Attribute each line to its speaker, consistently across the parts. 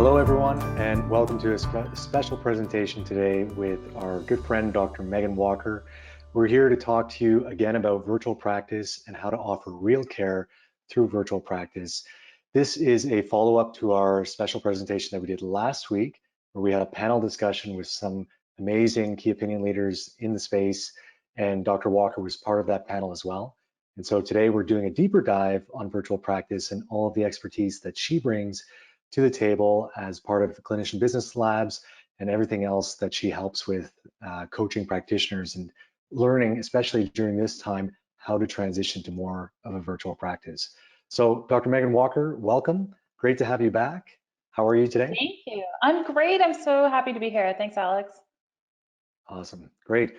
Speaker 1: Hello, everyone, and welcome to a special presentation today with our good friend, Dr. Meghan Walker. We're here to talk to you again about virtual practice and how to offer real care through virtual practice. This is a follow-up to our special presentation that we did last week, where we had a panel discussion with some amazing key opinion leaders in the space, and Dr. Walker was part of that panel as well. And so today we're doing a deeper dive on virtual practice and all of the expertise that she brings to the table as part of the Clinician Business Labs and everything else that she helps with coaching practitioners and learning, especially during this time, how to transition to more of a virtual practice. So Dr. Meghan Walker, welcome. Great to have you back. How are you today?
Speaker 2: Thank you. I'm great. I'm so happy to be here. Thanks, Alex.
Speaker 1: Awesome. Great.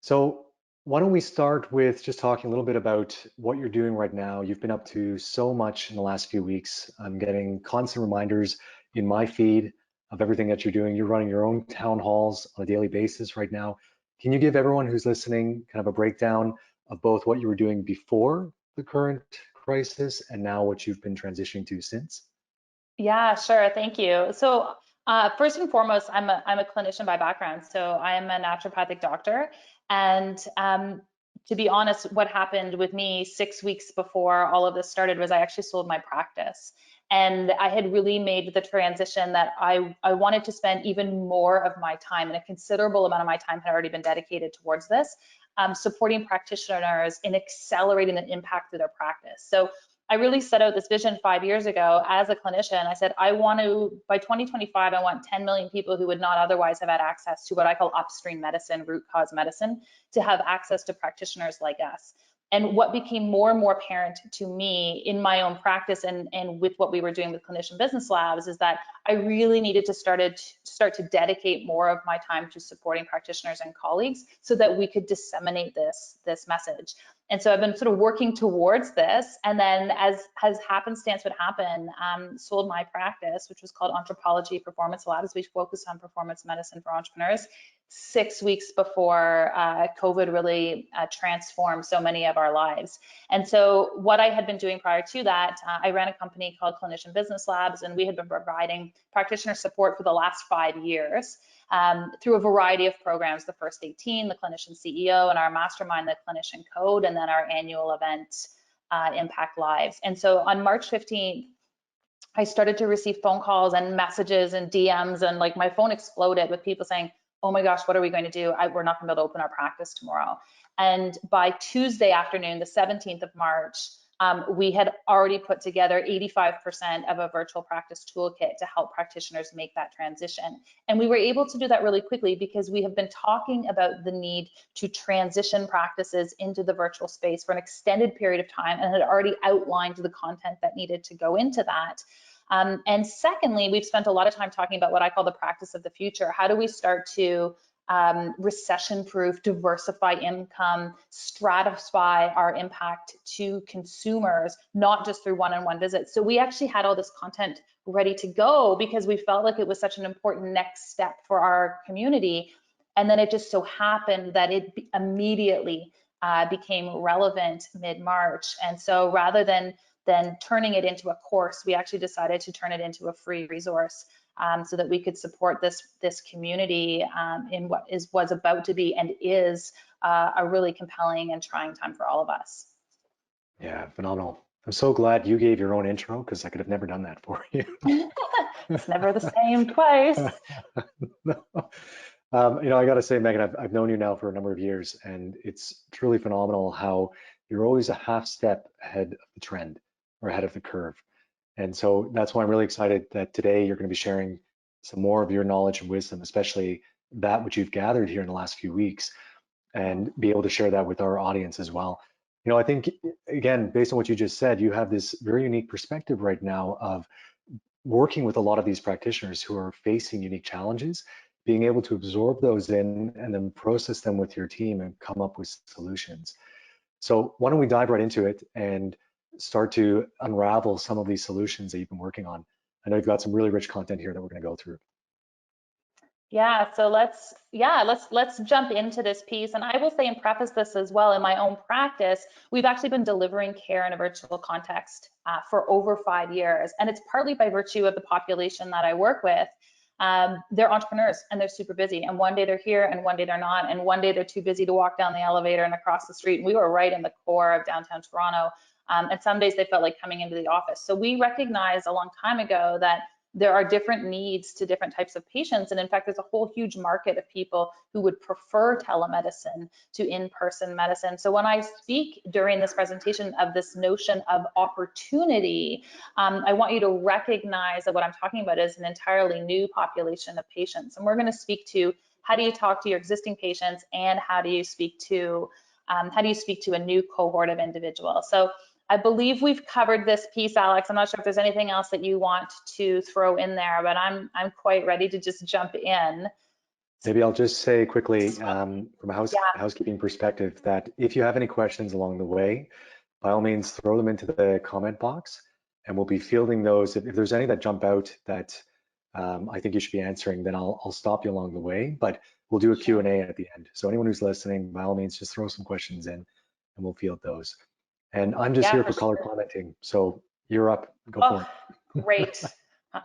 Speaker 1: So why don't we start with just talking a little bit about what you're doing right now. You've been up to so much in the last few weeks. I'm getting constant reminders in my feed of everything that you're doing. You're running your own town halls on a daily basis right now. Can you give everyone who's listening kind of a breakdown of both what you were doing before the current crisis and now what you've been transitioning to since?
Speaker 2: Yeah, sure. Thank you. So, first and foremost, I'm a clinician by background. So I am a naturopathic doctor. And to be honest, what happened with me 6 weeks before all of this started was I actually sold my practice. And I had really made the transition that I wanted to spend even more of my time, and a considerable amount of my time had already been dedicated towards this, supporting practitioners in accelerating the impact of their practice. So I really set out this vision 5 years ago as a clinician. I said, I want to, by 2025, I want 10 million people who would not otherwise have had access to what I call upstream medicine, root cause medicine, to have access to practitioners like us. And what became more and more apparent to me in my own practice and with what we were doing with Clinician Business Labs is that I really needed to start to dedicate more of my time to supporting practitioners and colleagues so that we could disseminate this message. And so I've been sort of working towards this, and then as happenstance would happen, sold my practice, which was called Anthropology Performance Labs. We focused on performance medicine for entrepreneurs 6 weeks before COVID really transformed so many of our lives. And so what I had been doing prior to that, I ran a company called Clinician Business Labs, and we had been providing practitioner support for the last 5 years. Through a variety of programs, the First 18, the Clinician CEO, and our mastermind, the Clinician Code, and then our annual event, Impact Lives. And so on March 15th, I started to receive phone calls and messages and DMs, and like my phone exploded with people saying, oh my gosh, what are we going to do? We're not gonna be able to open our practice tomorrow. And by Tuesday afternoon, the 17th of March, we had already put together 85% of a virtual practice toolkit to help practitioners make that transition. And we were able to do that really quickly because we have been talking about the need to transition practices into the virtual space for an extended period of time and had already outlined the content that needed to go into that. And secondly, we've spent a lot of time talking about what I call the practice of the future. How do we start to recession-proof, diversify income, stratify our impact to consumers, not just through one-on-one visits. So we actually had all this content ready to go because we felt like it was such an important next step for our community. And then it just so happened that it immediately became relevant mid-March. And so rather than turning it into a course, we actually decided to turn it into a free resource. So that we could support this community in what was about to be and is a really compelling and trying time for all of us.
Speaker 1: Yeah, phenomenal. I'm so glad you gave your own intro because I could have never done that for you.
Speaker 2: It's never the same twice.
Speaker 1: No. I got to say, Meghan, I've known you now for a number of years, and it's truly phenomenal how you're always a half step ahead of the trend or ahead of the curve. And so that's why I'm really excited that today you're going to be sharing some more of your knowledge and wisdom, especially that which you've gathered here in the last few weeks, and be able to share that with our audience as well. I think, again, based on what you just said, you have this very unique perspective right now of working with a lot of these practitioners who are facing unique challenges, being able to absorb those in and then process them with your team and come up with solutions. So why don't we dive right into it and start to unravel some of these solutions that you've been working on. I know you've got some really rich content here that we're going to go through.
Speaker 2: Yeah, so let's jump into this piece. And I will say and preface this as well, in my own practice, we've actually been delivering care in a virtual context for over 5 years. And it's partly by virtue of the population that I work with. They're entrepreneurs and they're super busy. And one day they're here and one day they're not. And one day they're too busy to walk down the elevator and across the street. And we were right in the core of downtown Toronto. And some days they felt like coming into the office. So we recognized a long time ago that there are different needs to different types of patients. And in fact, there's a whole huge market of people who would prefer telemedicine to in-person medicine. So when I speak during this presentation of this notion of opportunity, I want you to recognize that what I'm talking about is an entirely new population of patients. And we're going to speak to how do you talk to your existing patients and how do you speak to a new cohort of individuals. So I believe we've covered this piece, Alex. I'm not sure if there's anything else that you want to throw in there, but I'm quite ready to just jump in.
Speaker 1: Maybe I'll just say quickly from a
Speaker 2: Yeah,
Speaker 1: housekeeping perspective that if you have any questions along the way, by all means, throw them into the comment box and we'll be fielding those. If there's any that jump out that I think you should be answering, then I'll stop you along the way, but we'll do a Q&A at the end. So anyone who's listening, by all means, just throw some questions in and we'll field those. And I'm just
Speaker 2: yeah,
Speaker 1: here
Speaker 2: for
Speaker 1: for color
Speaker 2: sure.
Speaker 1: commenting. So you're up, go for
Speaker 2: Oh,
Speaker 1: it.
Speaker 2: great.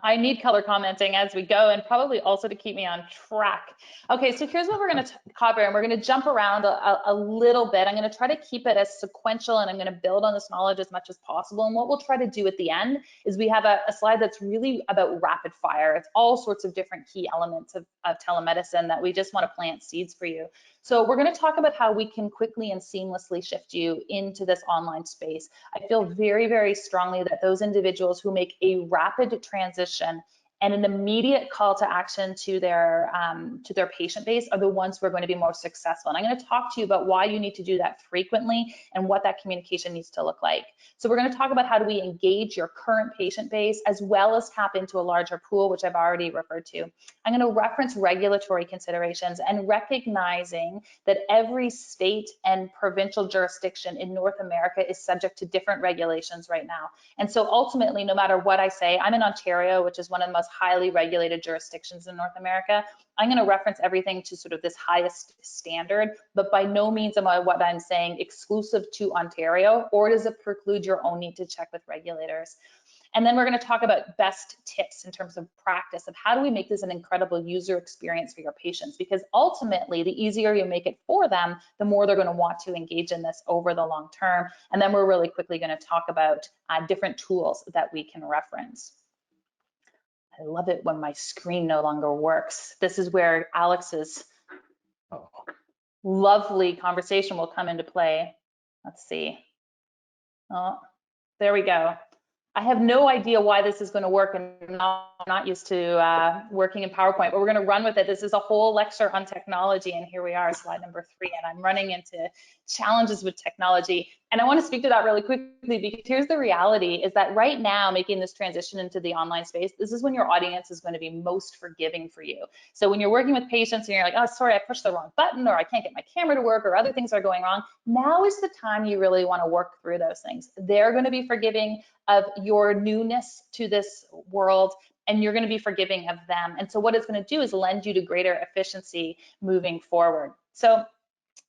Speaker 2: I need color commenting as we go and probably also to keep me on track. Okay, so here's what we're going to cover, and we're going to jump around a little bit. I'm going to try to keep it as sequential, and I'm going to build on this knowledge as much as possible. And what we'll try to do at the end is we have a slide that's really about rapid fire. It's all sorts of different key elements of telemedicine that we just want to plant seeds for you. So we're going to talk about how we can quickly and seamlessly shift you into this online space. I feel very, very strongly that those individuals who make a rapid transition and an immediate call to action to their patient base are the ones who are going to be most successful. And I'm going to talk to you about why you need to do that frequently and what that communication needs to look like. So we're going to talk about how do we engage your current patient base as well as tap into a larger pool, which I've already referred to. I'm going to reference regulatory considerations and recognizing that every state and provincial jurisdiction in North America is subject to different regulations right now. And so ultimately, no matter what I say, I'm in Ontario, which is one of the most highly regulated jurisdictions in North America. I'm going to reference everything to sort of this highest standard, but by no means am I what I'm saying exclusive to Ontario, or does it preclude your own need to check with regulators. And then we're going to talk about best tips in terms of practice of how do we make this an incredible user experience for your patients, because ultimately the easier you make it for them, the more they're going to want to engage in this over the long term. And then we're really quickly going to talk about different tools that we can reference. I love it when my screen no longer works. This is where Alex's lovely conversation will come into play. Let's see. Oh, there we go. I have no idea why this is going to work, and I'm not used to working in PowerPoint, but we're going to run with it. This is a whole lecture on technology, and here we are, slide number 3, and I'm running into challenges with technology. And I want to speak to that really quickly, because here's the reality is that right now, making this transition into the online space, this is when your audience is going to be most forgiving for you. So when you're working with patients and you're like, oh, sorry, I pushed the wrong button, or I can't get my camera to work, or other things are going wrong, now is the time you really want to work through those things. They're going to be forgiving of your newness to this world, and you're going to be forgiving of them. And so what it's going to do is lend you to greater efficiency moving forward. So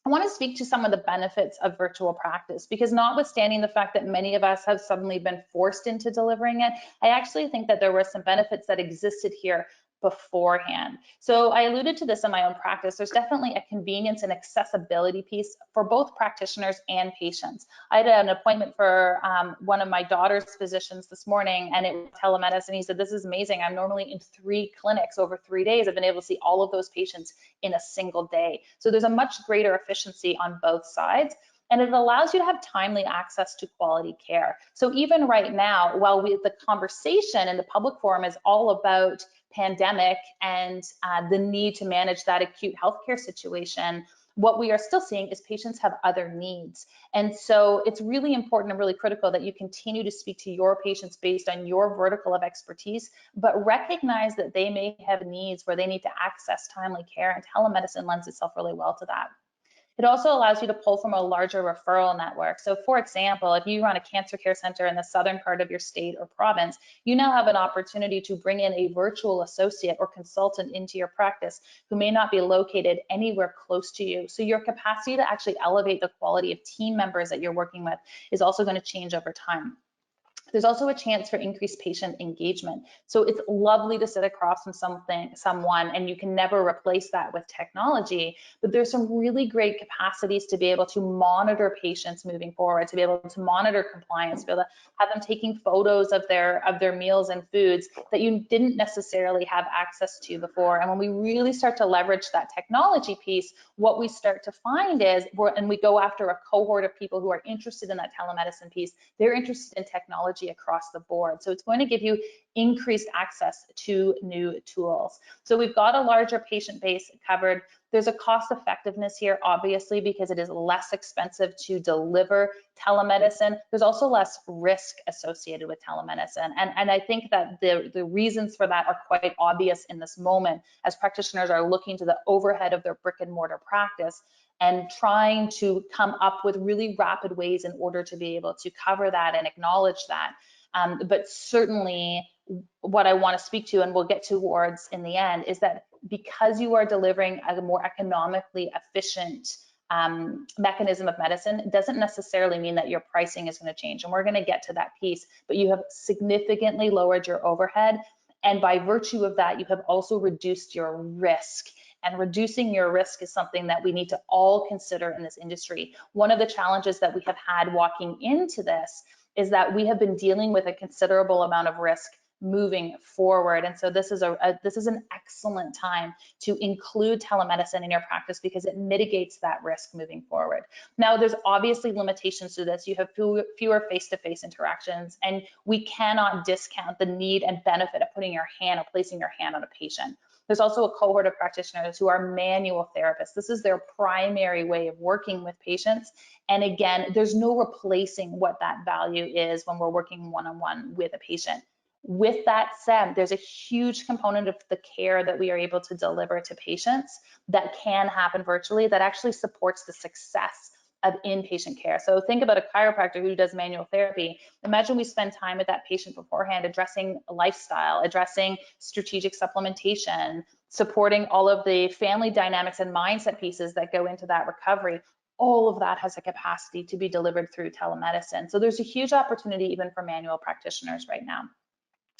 Speaker 2: I want to speak to some of the benefits of virtual practice, because notwithstanding the fact that many of us have suddenly been forced into delivering it, I actually think that there were some benefits that existed here beforehand. So I alluded to this in my own practice. There's definitely a convenience and accessibility piece for both practitioners and patients. I had an appointment for one of my daughter's physicians this morning, and it was telemedicine. He said, this is amazing. I'm normally in 3 clinics over 3 days. I've been able to see all of those patients in a single day. So there's a much greater efficiency on both sides. And it allows you to have timely access to quality care. So even right now, while the conversation in the public forum is all about pandemic and the need to manage that acute healthcare situation, what we are still seeing is patients have other needs. And so it's really important and really critical that you continue to speak to your patients based on your vertical of expertise, but recognize that they may have needs where they need to access timely care, and telemedicine lends itself really well to that. It also allows you to pull from a larger referral network. So for example, if you run a cancer care center in the southern part of your state or province, you now have an opportunity to bring in a virtual associate or consultant into your practice who may not be located anywhere close to you. So your capacity to actually elevate the quality of team members that you're working with is also going to change over time. There's also a chance for increased patient engagement. So it's lovely to sit across from someone, and you can never replace that with technology, but there's some really great capacities to be able to monitor patients moving forward, to be able to monitor compliance, to be able to have them taking photos of their meals and foods that you didn't necessarily have access to before. And when we really start to leverage that technology piece, what we start to find is, and we go after a cohort of people who are interested in that telemedicine piece, they're interested in technology across the board. So it's going to give you increased access to new tools. So we've got a larger patient base covered. There's a cost effectiveness here, obviously, because it is less expensive to deliver telemedicine. There's also less risk associated with telemedicine. And I think that the reasons for that are quite obvious in this moment as practitioners are looking to the overhead of their brick and mortar practice and trying to come up with really rapid ways in order to be able to cover that and acknowledge that. But certainly what I want to speak to, and we'll get towards in the end, is that because you are delivering a more economically efficient mechanism of medicine, it doesn't necessarily mean that your pricing is going to change. And we're going to get to that piece, but you have significantly lowered your overhead. And by virtue of that, you have also reduced your risk. And reducing your risk is something that we need to all consider in this industry. One of the challenges that we have had walking into this is that we have been dealing with a considerable amount of risk moving forward. And so this is an excellent time to include telemedicine in your practice because it mitigates that risk moving forward. Now, there's obviously limitations to this. You have fewer face-to-face interactions, and we cannot discount the need and benefit of putting your hand or placing your hand on a patient. There's also a cohort of practitioners who are manual therapists. This is their primary way of working with patients. And again, there's no replacing what that value is when we're working one-on-one with a patient. With that said, there's a huge component of the care that we are able to deliver to patients that can happen virtually that actually supports the success of inpatient care. So think about a chiropractor who does manual therapy. Imagine we spend time with that patient beforehand addressing lifestyle, addressing strategic supplementation, supporting all of the family dynamics and mindset pieces that go into that recovery. All of that has a capacity to be delivered through telemedicine. So there's a huge opportunity even for manual practitioners right now.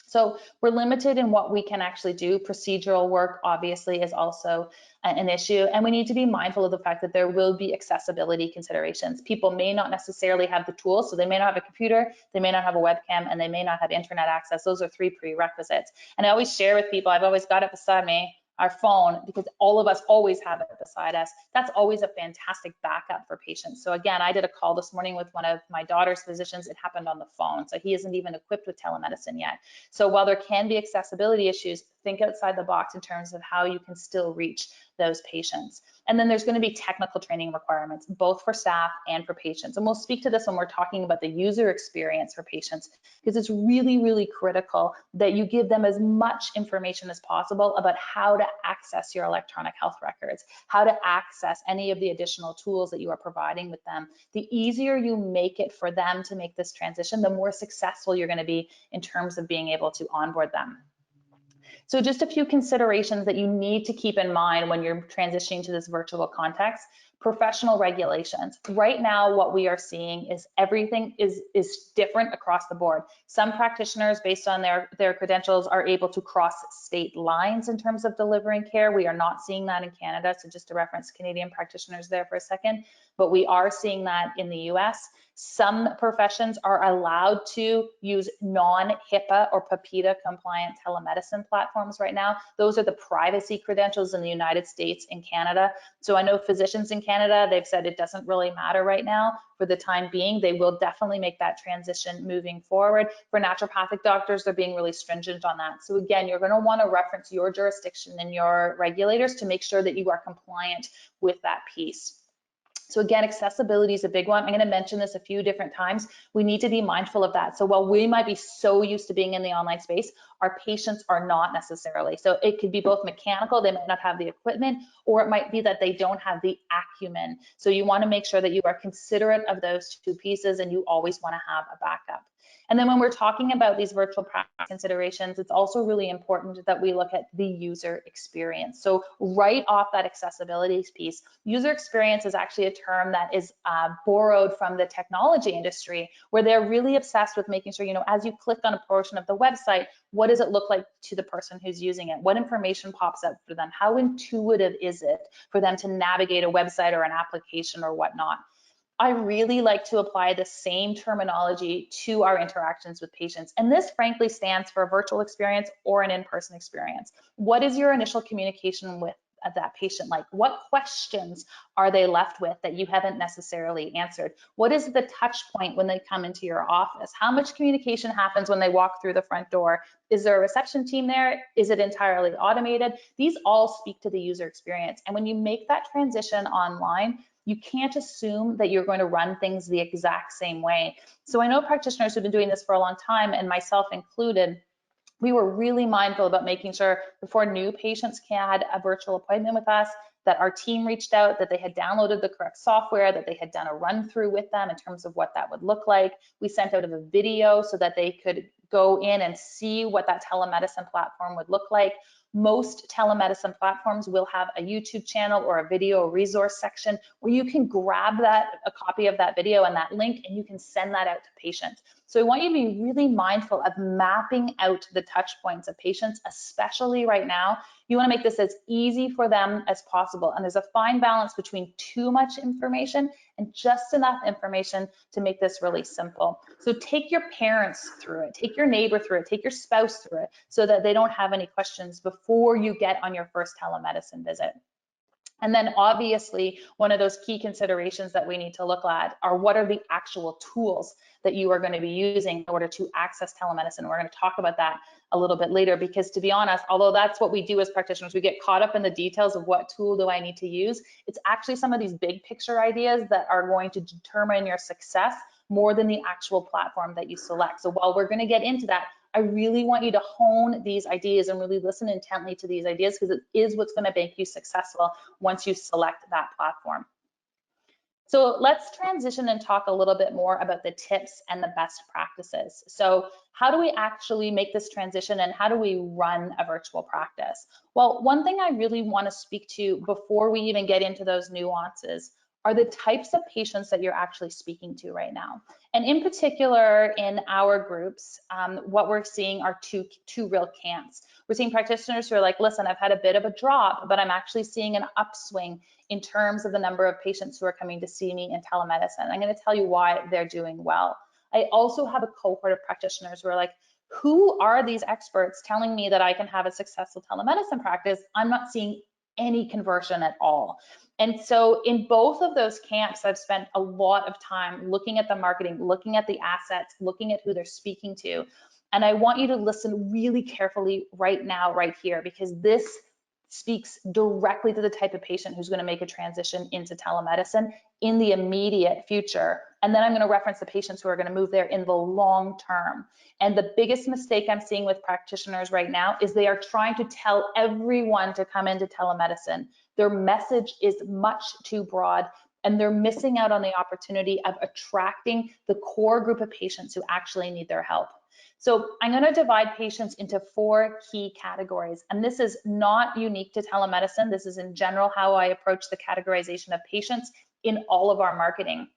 Speaker 2: So we're limited in what we can actually do. Procedural work obviously is also an issue, and we need to be mindful of the fact that there will be accessibility considerations. People may not necessarily have the tools, so they may not have a computer, they may not have a webcam, and they may not have internet access. Those are 3 prerequisites. And I always share with people, I've always got it beside me, our phone, because all of us always have it beside us. That's always a fantastic backup for patients. So again, I did a call this morning with one of my daughter's physicians. It happened on the phone. So he isn't even equipped with telemedicine yet. So while there can be accessibility issues, think outside the box in terms of how you can still reach those patients. And then there's going to be technical training requirements, both for staff and for patients. And we'll speak to this when we're talking about the user experience for patients, because it's really, really critical that you give them as much information as possible about how to access your electronic health records, how to access any of the additional tools that you are providing with them. The easier you make it for them to make this transition, the more successful you're going to be in terms of being able to onboard them. So just a few considerations that you need to keep in mind when you're transitioning to this virtual context. Professional regulations. Right now, what we are seeing is everything is different across the board. Some practitioners, based on their credentials, are able to cross state lines in terms of delivering care. We are not seeing that in Canada, so just to reference Canadian practitioners there for a second, but we are seeing that in the US. Some professions are allowed to use non-HIPAA or PIPEDA compliant telemedicine platforms right now. Those are the privacy credentials in the United States and Canada. So I know physicians in Canada, they've said it doesn't really matter right now for the time being. They will definitely make that transition moving forward. For naturopathic doctors, they're being really stringent on that. So again, you're going to want to reference your jurisdiction and your regulators to make sure that you are compliant with that piece. So again, accessibility is a big one. I'm going to mention this a few different times. We need to be mindful of that. So while we might be so used to being in the online space, our patients are not necessarily. So it could be both mechanical, they might not have the equipment, or it might be that they don't have the acumen. So you want to make sure that you are considerate of those two pieces, and you always want to have a backup. And then when we're talking about these virtual practice considerations, it's also really important that we look at the user experience. So right off that accessibility piece, user experience is actually a term that is borrowed from the technology industry, where they're really obsessed with making sure, as you click on a portion of the website, what does it look like to the person who's using it? What information pops up for them? How intuitive is it for them to navigate a website or an application or whatnot? I really like to apply the same terminology to our interactions with patients. And this frankly stands for a virtual experience or an in-person experience. What is your initial communication with that patient like? What questions are they left with that you haven't necessarily answered? What is the touch point when they come into your office? How much communication happens when they walk through the front door? Is there a reception team there? Is it entirely automated? These all speak to the user experience. And when you make that transition online, you can't assume that you're going to run things the exact same way. So I know practitioners who've been doing this for a long time, and myself included, we were really mindful about making sure before new patients had a virtual appointment with us, that our team reached out, that they had downloaded the correct software, that they had done a run through with them in terms of what that would look like. We sent out a video so that they could go in and see what that telemedicine platform would look like. Most telemedicine platforms will have a YouTube channel or a video resource section where you can grab a copy of that video and that link, and you can send that out to patients. So I want you to be really mindful of mapping out the touch points of patients, especially right now. You want to make this as easy for them as possible. And there's a fine balance between too much information and just enough information to make this really simple. So take your parents through it, take your neighbor through it, take your spouse through it, so that they don't have any questions before you get on your first telemedicine visit. And then obviously, one of those key considerations that we need to look at are what are the actual tools that you are going to be using in order to access telemedicine. We're going to talk about that a little bit later, because to be honest, although that's what we do as practitioners, we get caught up in the details of what tool do I need to use. It's actually some of these big picture ideas that are going to determine your success more than the actual platform that you select. So while we're going to get into that, I really want you to hone these ideas and really listen intently to these ideas, because it is what's going to make you successful once you select that platform. So let's transition and talk a little bit more about the tips and the best practices. So how do we actually make this transition, and how do we run a virtual practice? Well, one thing I really want to speak to before we even get into those nuances are the types of patients that you're actually speaking to right now. And in particular, in our groups, what we're seeing are two real camps. We're seeing practitioners who are like, listen, I've had a bit of a drop, but I'm actually seeing an upswing in terms of the number of patients who are coming to see me in telemedicine. I'm going to tell you why they're doing well. I also have a cohort of practitioners who are like, who are these experts telling me that I can have a successful telemedicine practice? I'm not seeing any conversion at all. And so in both of those camps, I've spent a lot of time looking at the marketing, looking at the assets, looking at who they're speaking to. And I want you to listen really carefully right now, right here, because this speaks directly to the type of patient who's going to make a transition into telemedicine in the immediate future. And then I'm going to reference the patients who are going to move there in the long term. And the biggest mistake I'm seeing with practitioners right now is they are trying to tell everyone to come into telemedicine. Their message is much too broad, and they're missing out on the opportunity of attracting the core group of patients who actually need their help. So I'm going to divide patients into 4 key categories, and this is not unique to telemedicine. This is in general how I approach the categorization of patients in all of our marketing.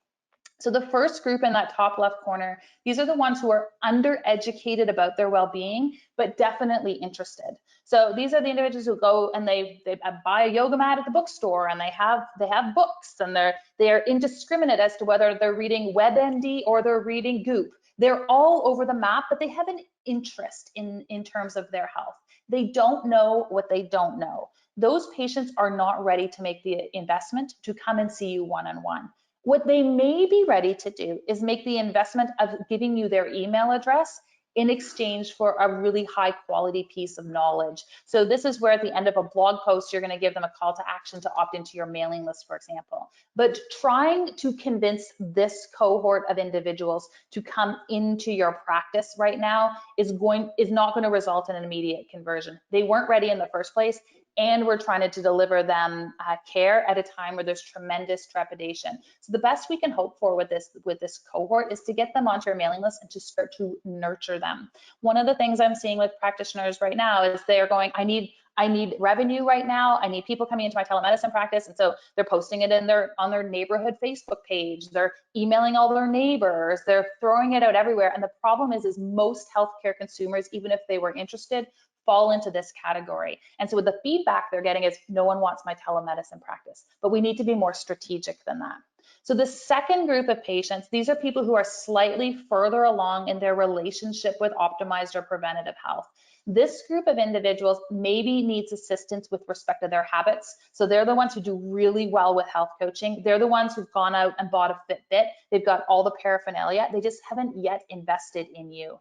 Speaker 2: So the first group in that top left corner, these are the ones who are undereducated about their well-being, but definitely interested. So these are the individuals who go and they buy a yoga mat at the bookstore, and they have books, and they are indiscriminate as to whether they're reading WebMD or they're reading Goop. They're all over the map, but they have an interest in terms of their health. They don't know what they don't know. Those patients are not ready to make the investment to come and see you one-on-one. What they may be ready to do is make the investment of giving you their email address in exchange for a really high quality piece of knowledge. So this is where at the end of a blog post, you're going to give them a call to action to opt into your mailing list, for example. But trying to convince this cohort of individuals to come into your practice right now is not going to result in an immediate conversion. They weren't ready in the first place, and we're trying to deliver them care at a time where there's tremendous trepidation. So the best we can hope for with this cohort is to get them onto your mailing list and to start to nurture them. One of the things I'm seeing with practitioners right now is they're going, I need revenue right now. I need people coming into my telemedicine practice. And so they're posting it on their neighborhood Facebook page. They're emailing all their neighbors. They're throwing it out everywhere. And the problem is most healthcare consumers, even if they were interested, fall into this category. And so the feedback they're getting is no one wants my telemedicine practice, but we need to be more strategic than that. So the second group of patients, these are people who are slightly further along in their relationship with optimized or preventative health. This group of individuals maybe needs assistance with respect to their habits. So they're the ones who do really well with health coaching. They're the ones who've gone out and bought a Fitbit. They've got all the paraphernalia. They just haven't yet invested in you.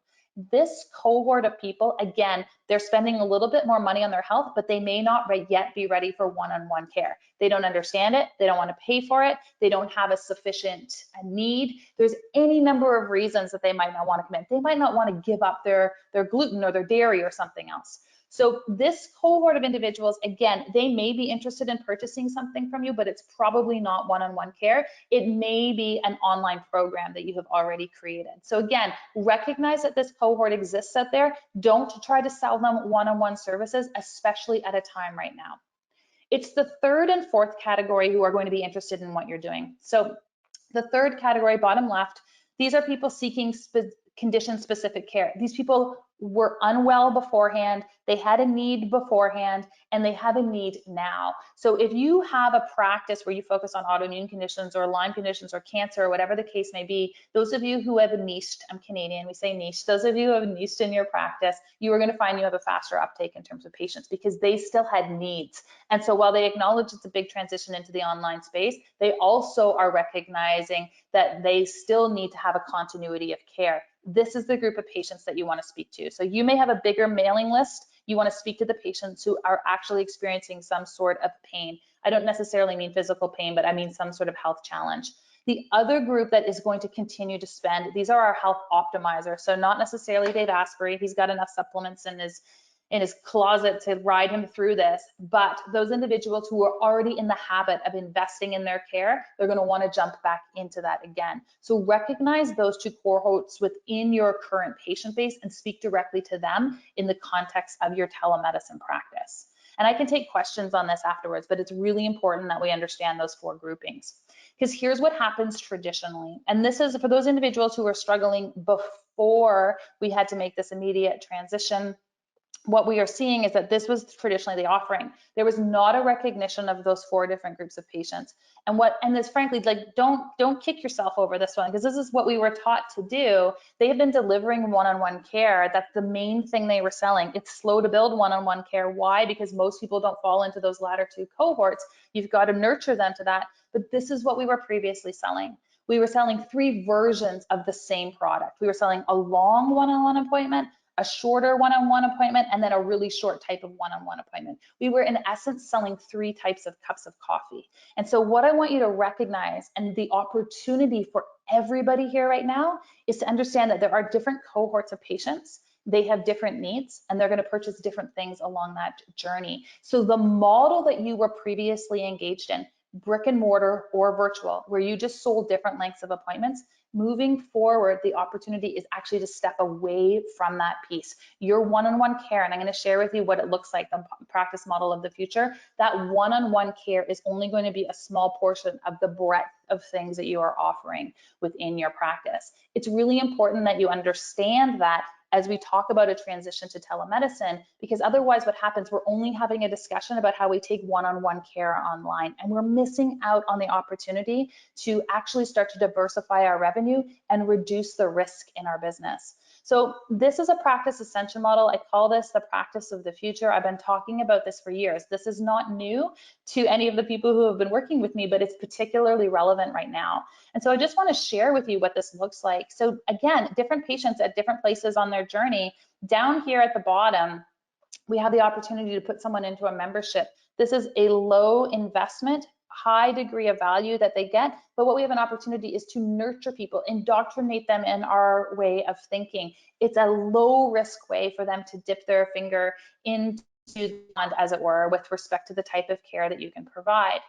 Speaker 2: This cohort of people, again, they're spending a little bit more money on their health, but they may not yet be ready for one-on-one care. They don't understand it. They don't want to pay for it. They don't have a sufficient need. There's any number of reasons that they might not want to come in. They might not want to give up their gluten or their dairy or something else. So this cohort of individuals, again, they may be interested in purchasing something from you, but it's probably not one-on-one care. It may be an online program that you have already created. So again, recognize that this cohort exists out there. Don't try to sell them one-on-one services, especially at a time right now. It's the third and fourth category who are going to be interested in what you're doing. So the third category, bottom left, these are people seeking condition-specific care. These people were unwell beforehand, they had a need beforehand, and they have a need now. So if you have a practice where you focus on autoimmune conditions or Lyme conditions or cancer or whatever the case may be, those of you who have niched, I'm Canadian, we say niche, those of you who have niched in your practice, you are going to find you have a faster uptake in terms of patients because they still had needs. And so while they acknowledge it's a big transition into the online space, they also are recognizing that they still need to have a continuity of care. This is the group of patients that you want to speak to. So you may have a bigger mailing list. You want to speak to the patients who are actually experiencing some sort of pain. I don't necessarily mean physical pain, but I mean some sort of health challenge. The other group that is going to continue to spend, these are our health optimizers. So not necessarily Dave Asprey. He's got enough supplements in his closet to ride him through this, but those individuals who are already in the habit of investing in their care, they're going to want to jump back into that again. So recognize those two cohorts within your current patient base and speak directly to them in the context of your telemedicine practice. And I can take questions on this afterwards, but it's really important that we understand those four groupings. Because here's what happens traditionally, and this is for those individuals who are struggling before we had to make this immediate transition. What we are seeing is that this was traditionally the offering. There was not a recognition of those four different groups of patients. And this frankly, like, don't kick yourself over this one, because this is what we were taught to do. They have been delivering one-on-one care. That's the main thing they were selling. It's slow to build one-on-one care. Why? Because most people don't fall into those latter two cohorts. You've got to nurture them to that. But this is what we were previously selling. We were selling three versions of the same product. We were selling a long one-on-one appointment, a shorter one-on-one appointment, and then a really short type of one-on-one appointment. We were in essence selling three types of cups of coffee. And so what I want you to recognize, and the opportunity for everybody here right now, is to understand that there are different cohorts of patients. They have different needs, and they're going to purchase different things along that journey. So the model that you were previously engaged in, brick and mortar or virtual, where you just sold different lengths of appointments, moving forward, the opportunity is actually to step away from that piece. Your one-on-one care, and I'm going to share with you what it looks like, the practice model of the future. That one-on-one care is only going to be a small portion of the breadth of things that you are offering within your practice. It's really important that you understand that as we talk about a transition to telemedicine, because otherwise what happens, we're only having a discussion about how we take one-on-one care online, and we're missing out on the opportunity to actually start to diversify our revenue and reduce the risk in our business. So this is a practice ascension model. I call this the practice of the future. I've been talking about this for years. This is not new to any of the people who have been working with me, but it's particularly relevant right now. And so I just want to share with you what this looks like. So again, different patients at different places on their journey. Down here at the bottom, we have the opportunity to put someone into a membership. This is a low investment, high degree of value that they get, but what we have an opportunity is to nurture people, indoctrinate them in our way of thinking. It's a low risk way for them to dip their finger into the pond, as it were, with respect to the type of care that you can provide.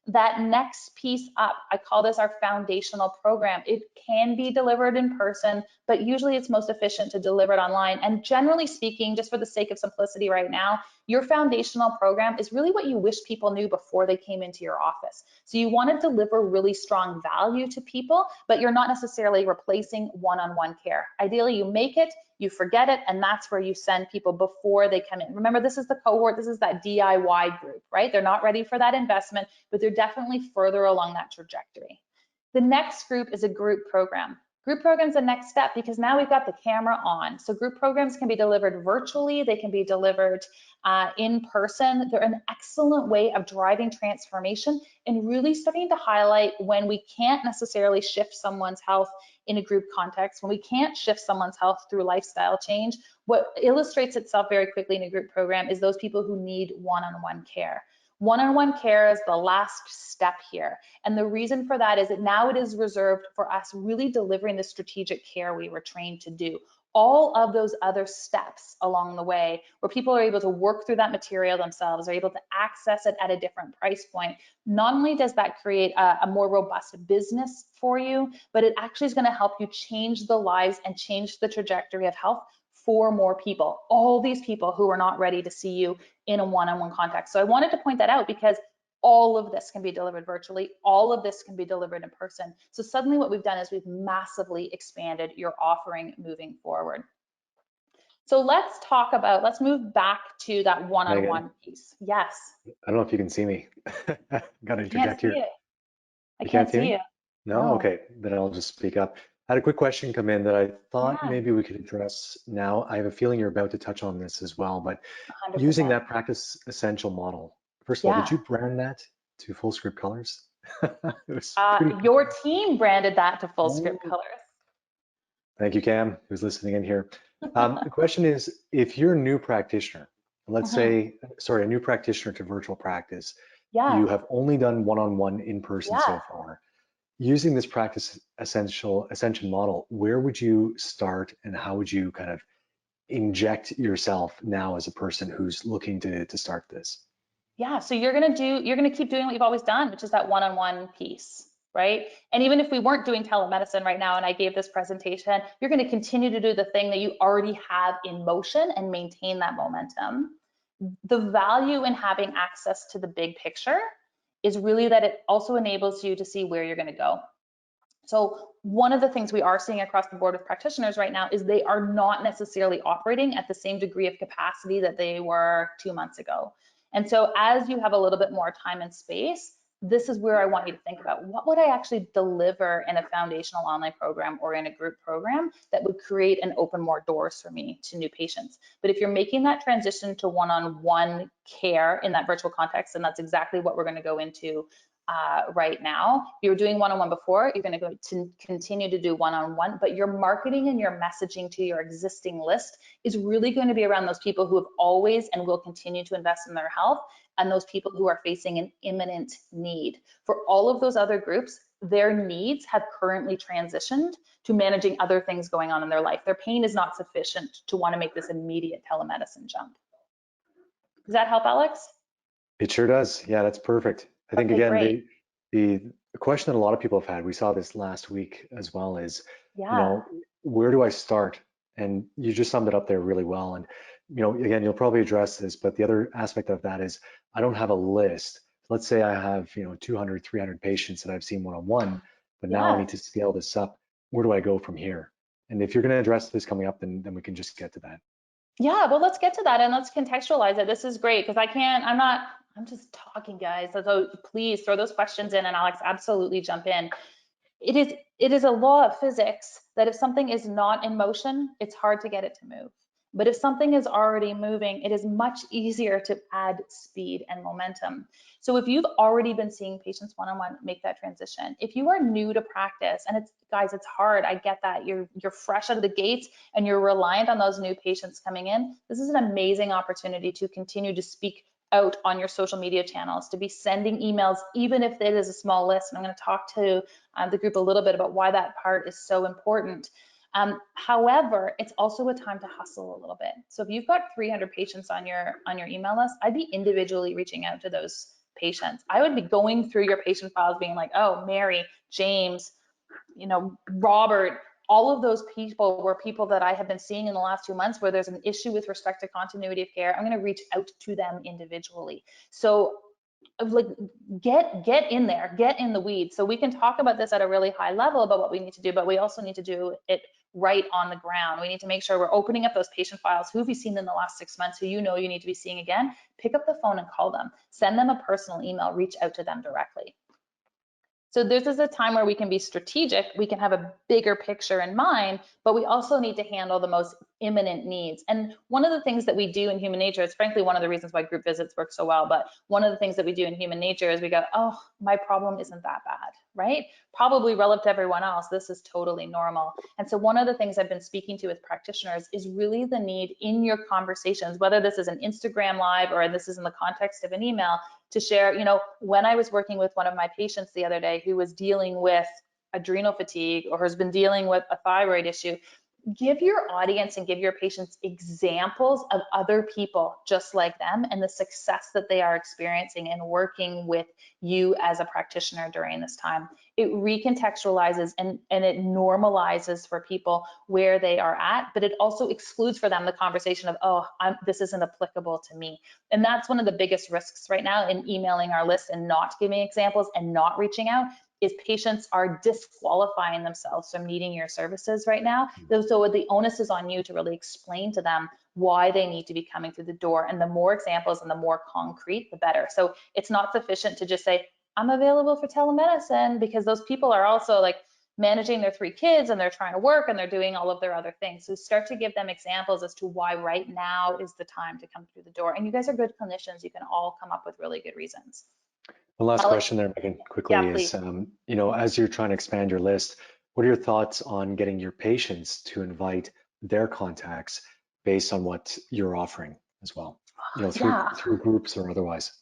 Speaker 2: That next piece up, I call this our foundational program. It can be delivered in person, but usually it's most efficient to deliver it online. And generally speaking, just for the sake of simplicity right now, your foundational program is really what you wish people knew before they came into your office. So you want to deliver really strong value to people, but you're not necessarily replacing one-on-one care. Ideally, you make it, you forget it, and that's where you send people before they come in. Remember, this is the cohort, this is that DIY group, right? They're not ready for that investment, but they're definitely further along that trajectory. The next group is a group program. Group programs the next step because now we've got the camera on. So group programs can be delivered virtually, they can be delivered in person. They're an excellent way of driving transformation and really starting to highlight when we can't necessarily shift someone's health in a group context, when we can't shift someone's health through lifestyle change. What illustrates itself very quickly in a group program is those people who need one-on-one care. One-on-one care is the last step here. And the reason for that is that now it is reserved for us really delivering the strategic care we were trained to do. All of those other steps along the way where people are able to work through that material themselves, are able to access it at a different price point, not only does that create a more robust business for you, but it actually is going to help you change the lives and change the trajectory of health for more people, all these people who are not ready to see you in a one-on-one context. So I wanted to point that out because all of this can be delivered virtually, all of this can be delivered in person. So suddenly what we've done is we've massively expanded your offering moving forward. So let's move back to that one-on-one piece. Yes.
Speaker 1: I don't know if you can see me. Got to interject here.
Speaker 2: I can't see you.
Speaker 1: No? Okay, then I'll just speak up. I had a quick question come in that I thought maybe we could address now. I have a feeling you're about to touch on this as well, but
Speaker 2: 100%.
Speaker 1: using that practice essential model, first of all, did you brand that to Fullscript colors?
Speaker 2: Your team branded that to Fullscript colors.
Speaker 1: Thank you, Cam, who's listening in here. The question is, if you're a new practitioner, let's say, sorry, a new practitioner to virtual practice, you have only done one-on-one in person so far. Using this practice Ascension model, where would you start and how would you kind of inject yourself now as a person who's looking to start this?
Speaker 2: Yeah, so you're gonna keep doing what you've always done, which is that one-on-one piece, right? And even if we weren't doing telemedicine right now and I gave this presentation, you're gonna continue to do the thing that you already have in motion and maintain that momentum. The value in having access to the big picture is really that it also enables you to see where you're gonna go. So one of the things we are seeing across the board with practitioners right now is they are not necessarily operating at the same degree of capacity that they were 2 months ago. And so as you have a little bit more time and space, this is where I want you to think about what would I actually deliver in a foundational online program or in a group program that would create and open more doors for me to new patients. But if you're making that transition to one-on-one care in that virtual context, and that's exactly what we're going to go into right now. If you were doing one-on-one before, you're going to go to continue to do one-on-one, but your marketing and your messaging to your existing list is really going to be around those people who have always and will continue to invest in their health and those people who are facing an imminent need. For all of those other groups, their needs have currently transitioned to managing other things going on in their life. Their pain is not sufficient to want to make this immediate telemedicine jump. Does that help, Alex?
Speaker 1: It sure does. Yeah, that's perfect. I think, again, the question that a lot of people have had, we saw this last week as well, is, you know, where do I start? And you just summed it up there really well. And, you know, again, you'll probably address this, but the other aspect of that is I don't have a list. Let's say I have, you know, 200, 300 patients that I've seen one-on-one, but now I need to scale this up. Where do I go from here? And if you're going to address this coming up, then we can just get to that.
Speaker 2: Yeah, well, let's get to that and let's contextualize it. This is great because I'm just talking, guys. So please throw those questions in and Alex, absolutely jump in. It is a law of physics that if something is not in motion, it's hard to get it to move. But if something is already moving, it is much easier to add speed and momentum. So if you've already been seeing patients one-on-one, make that transition. If you are new to practice, and guys, it's hard, I get that. You're fresh out of the gates and you're reliant on those new patients coming in. This is an amazing opportunity to continue to speak out on your social media channels, to be sending emails, even if it is a small list. And I'm going to talk to the group a little bit about why that part is so important. However, it's also a time to hustle a little bit. So if you've got 300 patients on your email list, I'd be individually reaching out to those patients. I would be going through your patient files being like, oh, Mary, James, Robert, all of those people were people that I have been seeing in the last 2 months where there's an issue with respect to continuity of care. I'm going to reach out to them individually. So like get in there, get in the weeds. So we can talk about this at a really high level about what we need to do, but we also need to do it right on the ground. We need to make sure we're opening up those patient files. Who have you seen in the last 6 months who you need to be seeing again? Pick up the phone and call them. Send them a personal email, reach out to them directly. So this is a time where we can be strategic, we can have a bigger picture in mind, but we also need to handle the most imminent needs. And one of the things that we do in human nature, it's frankly one of the reasons why group visits work so well, but one of the things that we do in human nature is we go, oh, my problem isn't that bad, right? Probably relative to everyone else, this is totally normal. And so one of the things I've been speaking to with practitioners is really the need in your conversations, whether this is an Instagram live or this is in the context of an email, to share, when I was working with one of my patients the other day who was dealing with adrenal fatigue or has been dealing with a thyroid issue, give your audience and give your patients examples of other people just like them and the success that they are experiencing and working with you as a practitioner during this time. It recontextualizes and it normalizes for people where they are at, but it also excludes for them the conversation of, oh, this isn't applicable to me. And that's one of the biggest risks right now in emailing our list and not giving examples and not reaching out, is patients are disqualifying themselves from needing your services right now. So the onus is on you to really explain to them why they need to be coming through the door. And the more examples and the more concrete, the better. So it's not sufficient to just say, I'm available for telemedicine, because those people are also like managing their 3 kids and they're trying to work and they're doing all of their other things. So start to give them examples as to why right now is the time to come through the door. And you guys are good clinicians. You can all come up with really good reasons.
Speaker 1: One last question there, Megan, quickly,
Speaker 2: yeah,
Speaker 1: is, as you're trying to expand your list, what are your thoughts on getting your patients to invite their contacts based on what you're offering as well, through groups or otherwise?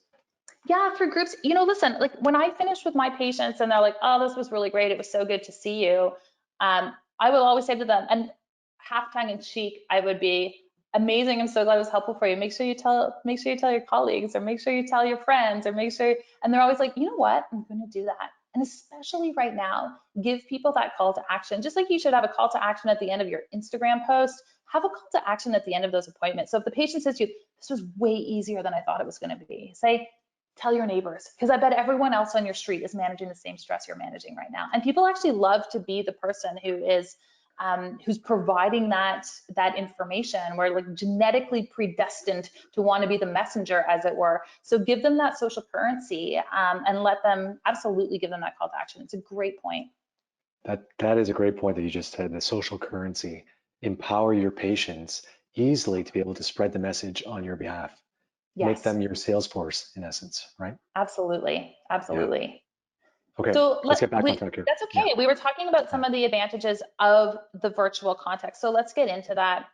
Speaker 2: Yeah, through groups. Listen, like when I finished with my patients and they're like, oh, this was really great, it was so good to see you, I will always say to them, and half tongue in cheek, I would be, amazing, I'm so glad it was helpful for you. Make sure you tell your colleagues, or make sure you tell your friends, or make sure, and they're always like, you know what, I'm going to do that. And especially right now, give people that call to action. Just like you should have a call to action at the end of your Instagram post, have a call to action at the end of those appointments. So if the patient says to you, this was way easier than I thought it was going to be, say, tell your neighbors, because I bet everyone else on your street is managing the same stress you're managing right now. And people actually love to be the person who is who's providing that information. We're like genetically predestined to want to be the messenger, as it were. So give them that social currency and let them absolutely give them that call to action. It's a great point.
Speaker 1: That is a great point that you just said, the social currency. Empower your patients easily to be able to spread the message on your behalf.
Speaker 2: Yes.
Speaker 1: Make them your sales force, in essence, right?
Speaker 2: Absolutely. Yeah.
Speaker 1: Okay,
Speaker 2: so
Speaker 1: let's get back on track here.
Speaker 2: That's okay. Yeah. We were talking about some of the advantages of the virtual context. So let's get into that.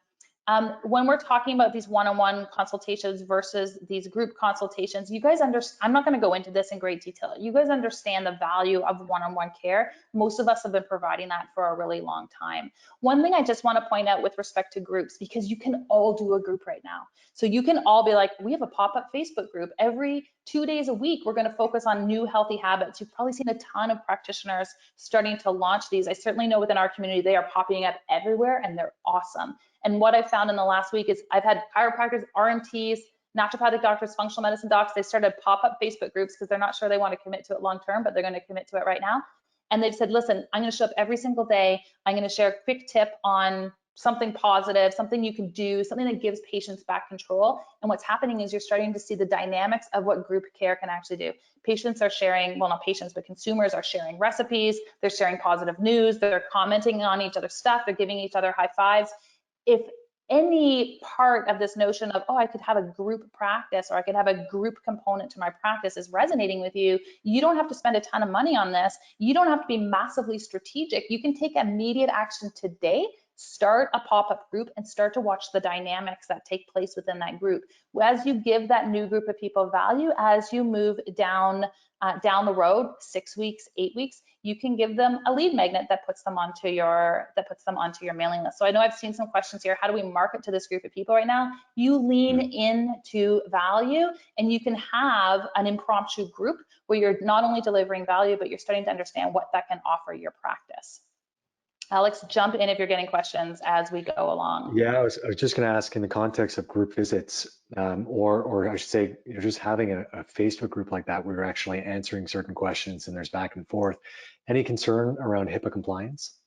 Speaker 2: When we're talking about these one-on-one consultations versus these group consultations, you guys understand, I'm not going to go into this in great detail. You guys understand the value of one-on-one care. Most of us have been providing that for a really long time. One thing I just want to point out with respect to groups, because you can all do a group right now. So you can all be like, we have a pop-up Facebook group. Every 2 days a week, we're going to focus on new healthy habits. You've probably seen a ton of practitioners starting to launch these. I certainly know within our community, they are popping up everywhere and they're awesome. And what I've found in the last week is I've had chiropractors, RMTs, naturopathic doctors, functional medicine docs, they started pop-up Facebook groups because they're not sure they want to commit to it long-term, but they're going to commit to it right now. And they've said, listen, I'm going to show up every single day. I'm going to share a quick tip on something positive, something you can do, something that gives patients back control. And what's happening is you're starting to see the dynamics of what group care can actually do. Patients are sharing, well, not patients, but consumers are sharing recipes. They're sharing positive news. They're commenting on each other's stuff. They're giving each other high fives. If any part of this notion of, oh, I could have a group practice or I could have a group component to my practice is resonating with you, you don't have to spend a ton of money on this. You don't have to be massively strategic. You can take immediate action today, start a pop-up group and start to watch the dynamics that take place within that group. As you give that new group of people value, as you move down the road, 6 weeks, 8 weeks, you can give them a lead magnet that puts them onto your mailing list. So I know I've seen some questions here. How do we market to this group of people right now? You lean into value, and you can have an impromptu group where you're not only delivering value, but you're starting to understand what that can offer your practice. Alex, jump in if you're getting questions as we go along.
Speaker 1: Yeah, I was just going to ask, in the context of group visits, or I should say, just having a Facebook group like that, where you're actually answering certain questions and there's back and forth. Any concern around HIPAA compliance?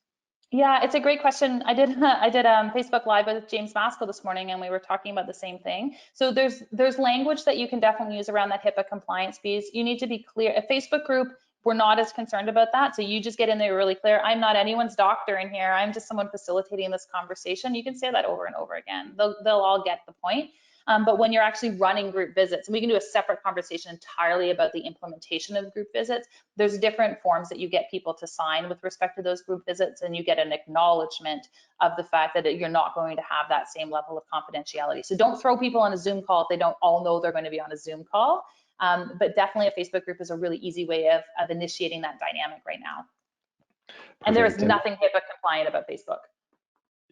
Speaker 2: Yeah, it's a great question. I did Facebook Live with James Maskell this morning, and we were talking about the same thing. So there's language that you can definitely use around that HIPAA compliance piece. You need to be clear. A Facebook group, we're not as concerned about that. So you just get in there really clear. I'm not anyone's doctor in here. I'm just someone facilitating this conversation. You can say that over and over again. They'll all get the point. But when you're actually running group visits, and we can do a separate conversation entirely about the implementation of group visits, there's different forms that you get people to sign with respect to those group visits, and you get an acknowledgement of the fact that you're not going to have that same level of confidentiality. So don't throw people on a Zoom call if they don't all know they're going to be on a Zoom call. But definitely a Facebook group is a really easy way of initiating that dynamic right now. And there is nothing HIPAA compliant about Facebook.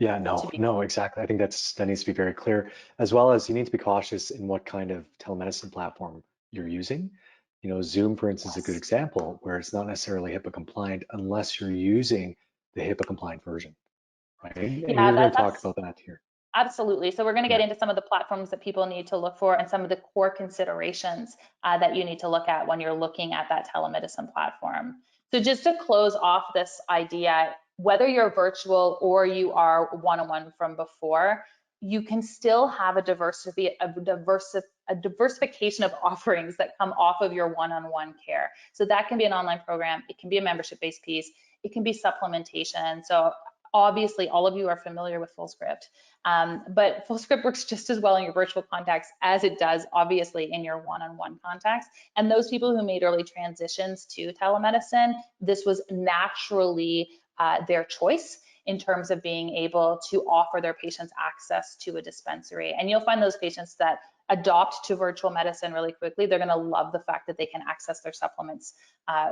Speaker 1: Yeah, no, exactly. I think that needs to be very clear, as well as you need to be cautious in what kind of telemedicine platform you're using. Zoom, for instance, is a good example where it's not necessarily HIPAA compliant unless you're using the HIPAA compliant version, right? And
Speaker 2: yeah,
Speaker 1: you're going to talk about that here.
Speaker 2: Absolutely. So we're going to get into some of the platforms that people need to look for and some of the core considerations that you need to look at when you're looking at that telemedicine platform. So just to close off this idea, whether you're virtual or you are one-on-one from before, you can still have a diversification of offerings that come off of your one-on-one care. So that can be an online program, it can be a membership-based piece, it can be supplementation. So obviously all of you are familiar with Fullscript, but Fullscript works just as well in your virtual contacts as it does obviously in your one-on-one contacts. And those people who made early transitions to telemedicine, this was naturally their choice in terms of being able to offer their patients access to a dispensary. And you'll find those patients that adopt to virtual medicine really quickly, they're going to love the fact that they can access their supplements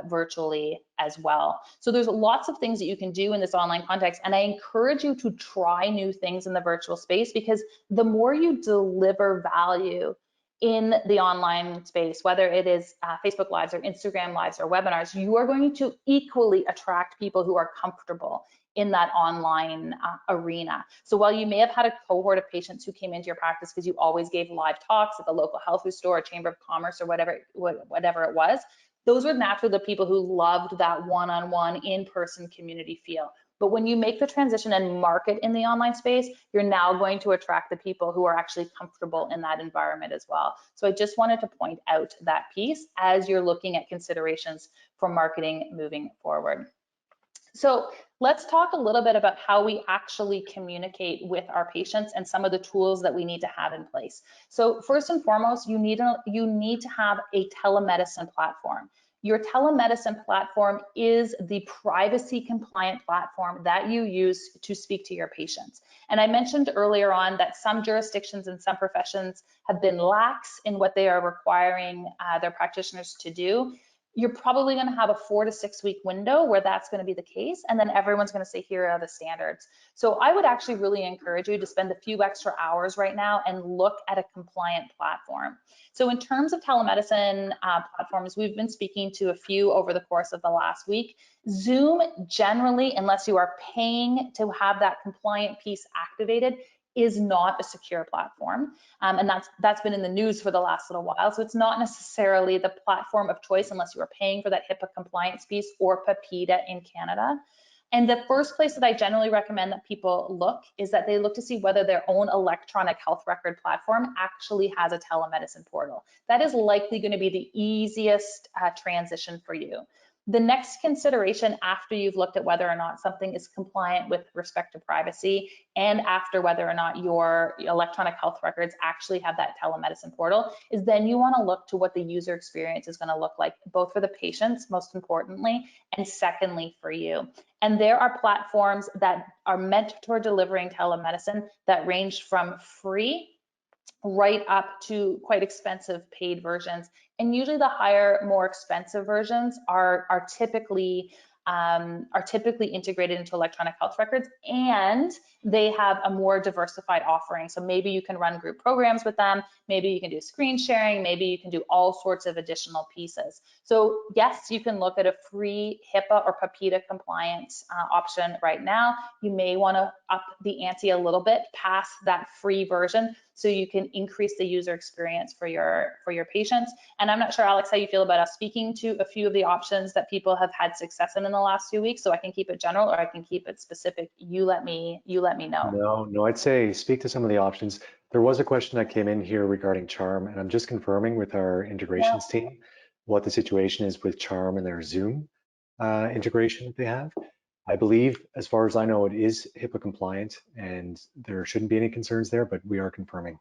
Speaker 2: virtually as well. So there's lots of things that you can do in this online context, and I encourage you to try new things in the virtual space, because the more you deliver value in the online space, whether it is Facebook Lives or Instagram Lives or webinars, you are going to equally attract people who are comfortable in that online arena. So while you may have had a cohort of patients who came into your practice because you always gave live talks at the local health food store or chamber of commerce or whatever it was, those were naturally the people who loved that one-on-one in-person community feel. But when you make the transition and market in the online space, you're now going to attract the people who are actually comfortable in that environment as well. So I just wanted to point out that piece as you're looking at considerations for marketing moving forward. So let's talk a little bit about how we actually communicate with our patients and some of the tools that we need to have in place. So first and foremost, you need to have a telemedicine platform. Your telemedicine platform is the privacy compliant platform that you use to speak to your patients. And I mentioned earlier on that some jurisdictions and some professions have been lax in what they are requiring their practitioners to do. You're probably going to have a 4 to 6 week window where that's going to be the case, and then everyone's going to say, here are the standards. So I would actually really encourage you to spend a few extra hours right now and look at a compliant platform. So in terms of telemedicine platforms, we've been speaking to a few over the course of the last week. Zoom generally, unless you are paying to have that compliant piece activated, is not a secure platform. And that's been in the news for the last little while. So it's not necessarily the platform of choice unless you are paying for that HIPAA compliance piece or PAPITA in Canada. And the first place that I generally recommend that people look is that they look to see whether their own electronic health record platform actually has a telemedicine portal. That is likely going to be the easiest transition for you. The next consideration after you've looked at whether or not something is compliant with respect to privacy and after whether or not your electronic health records actually have that telemedicine portal is then you want to look to what the user experience is going to look like, both for the patients, most importantly, and secondly for you. And there are platforms that are meant toward delivering telemedicine that range from free right up to quite expensive paid versions. And usually the higher, more expensive versions are typically integrated into electronic health records, and they have a more diversified offering. So maybe you can run group programs with them, maybe you can do screen sharing, maybe you can do all sorts of additional pieces. So yes, you can look at a free HIPAA or PIPEDA compliant option right now. You may want to up the ante a little bit past that free version so you can increase the user experience for your patients. And I'm not sure, Alex, how you feel about us speaking to a few of the options that people have had success in the last few weeks. So I can keep it general or I can keep it specific. You let me know.
Speaker 1: No, I'd say speak to some of the options. There was a question that came in here regarding Charm, and I'm just confirming with our
Speaker 2: Yeah.
Speaker 1: integrations team what the situation is with Charm and their Zoom integration that they have. I believe, as far as I know, it is HIPAA compliant and there shouldn't be any concerns there, but we are confirming.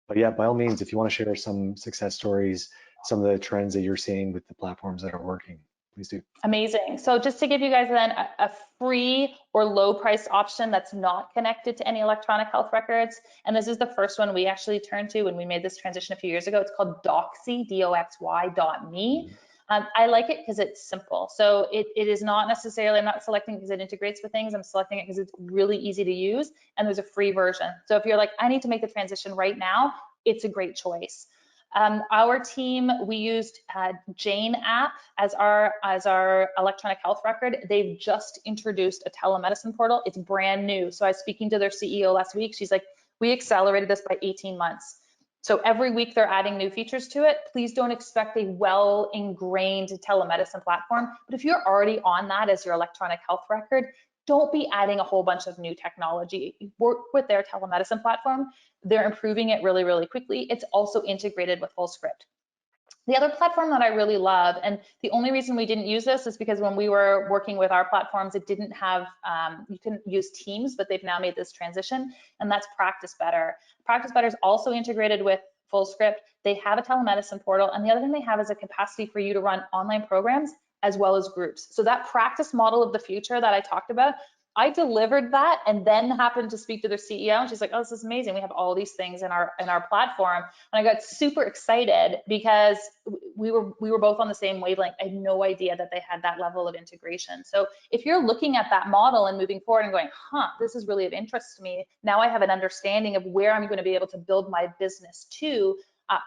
Speaker 1: But yeah, by all means, if you want to share some success stories, some of the trends that you're seeing with the platforms that are working, please do.
Speaker 2: Amazing. So just to give you guys then a free or low priced option that's not connected to any electronic health records. And this is the first one we actually turned to when we made this transition a few years ago. It's called Doxy, DOXY.me. I like it because it's simple. So it is not necessarily, I'm not selecting because it integrates with things. I'm selecting it because it's really easy to use and there's a free version. So if you're like, I need to make the transition right now, it's a great choice. Our team, we used Jane app as our electronic health record. They've just introduced a telemedicine portal. It's brand new. So I was speaking to their CEO last week. She's like, we accelerated this by 18 months. So every week they're adding new features to it. Please don't expect a well ingrained telemedicine platform. But if you're already on that as your electronic health record, don't be adding a whole bunch of new technology. Work with their telemedicine platform. They're improving it really, really quickly. It's also integrated with Fullscript. The other platform that I really love, and the only reason we didn't use this is because when we were working with our platforms, it didn't have, you couldn't use Teams, but they've now made this transition, and that's Practice Better. Practice Better is also integrated with Fullscript. They have a telemedicine portal, and the other thing they have is a capacity for you to run online programs as well as groups. So that practice model of the future that I talked about, I delivered that and then happened to speak to their CEO and she's like, oh, this is amazing. We have all these things in our platform. And I got super excited because we were both on the same wavelength. I had no idea that they had that level of integration. So if you're looking at that model and moving forward and going, this is really of interest to me. Now I have an understanding of where I'm going to be able to build my business to.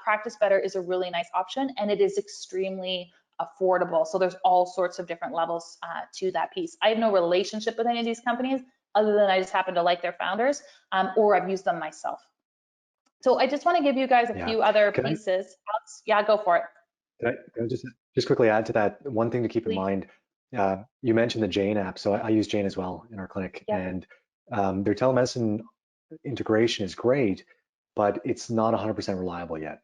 Speaker 2: Practice Better is a really nice option and it is extremely affordable. So there's all sorts of different levels to that piece. I have no relationship with any of these companies other than I just happen to like their founders or I've used them myself. So I just want to give you guys a few other pieces. Yeah, go for it.
Speaker 1: Can I just quickly add to that? One thing to keep in mind, you mentioned the Jane app. So I use Jane as well in our clinic and their telemedicine integration is great, but it's not 100% reliable yet.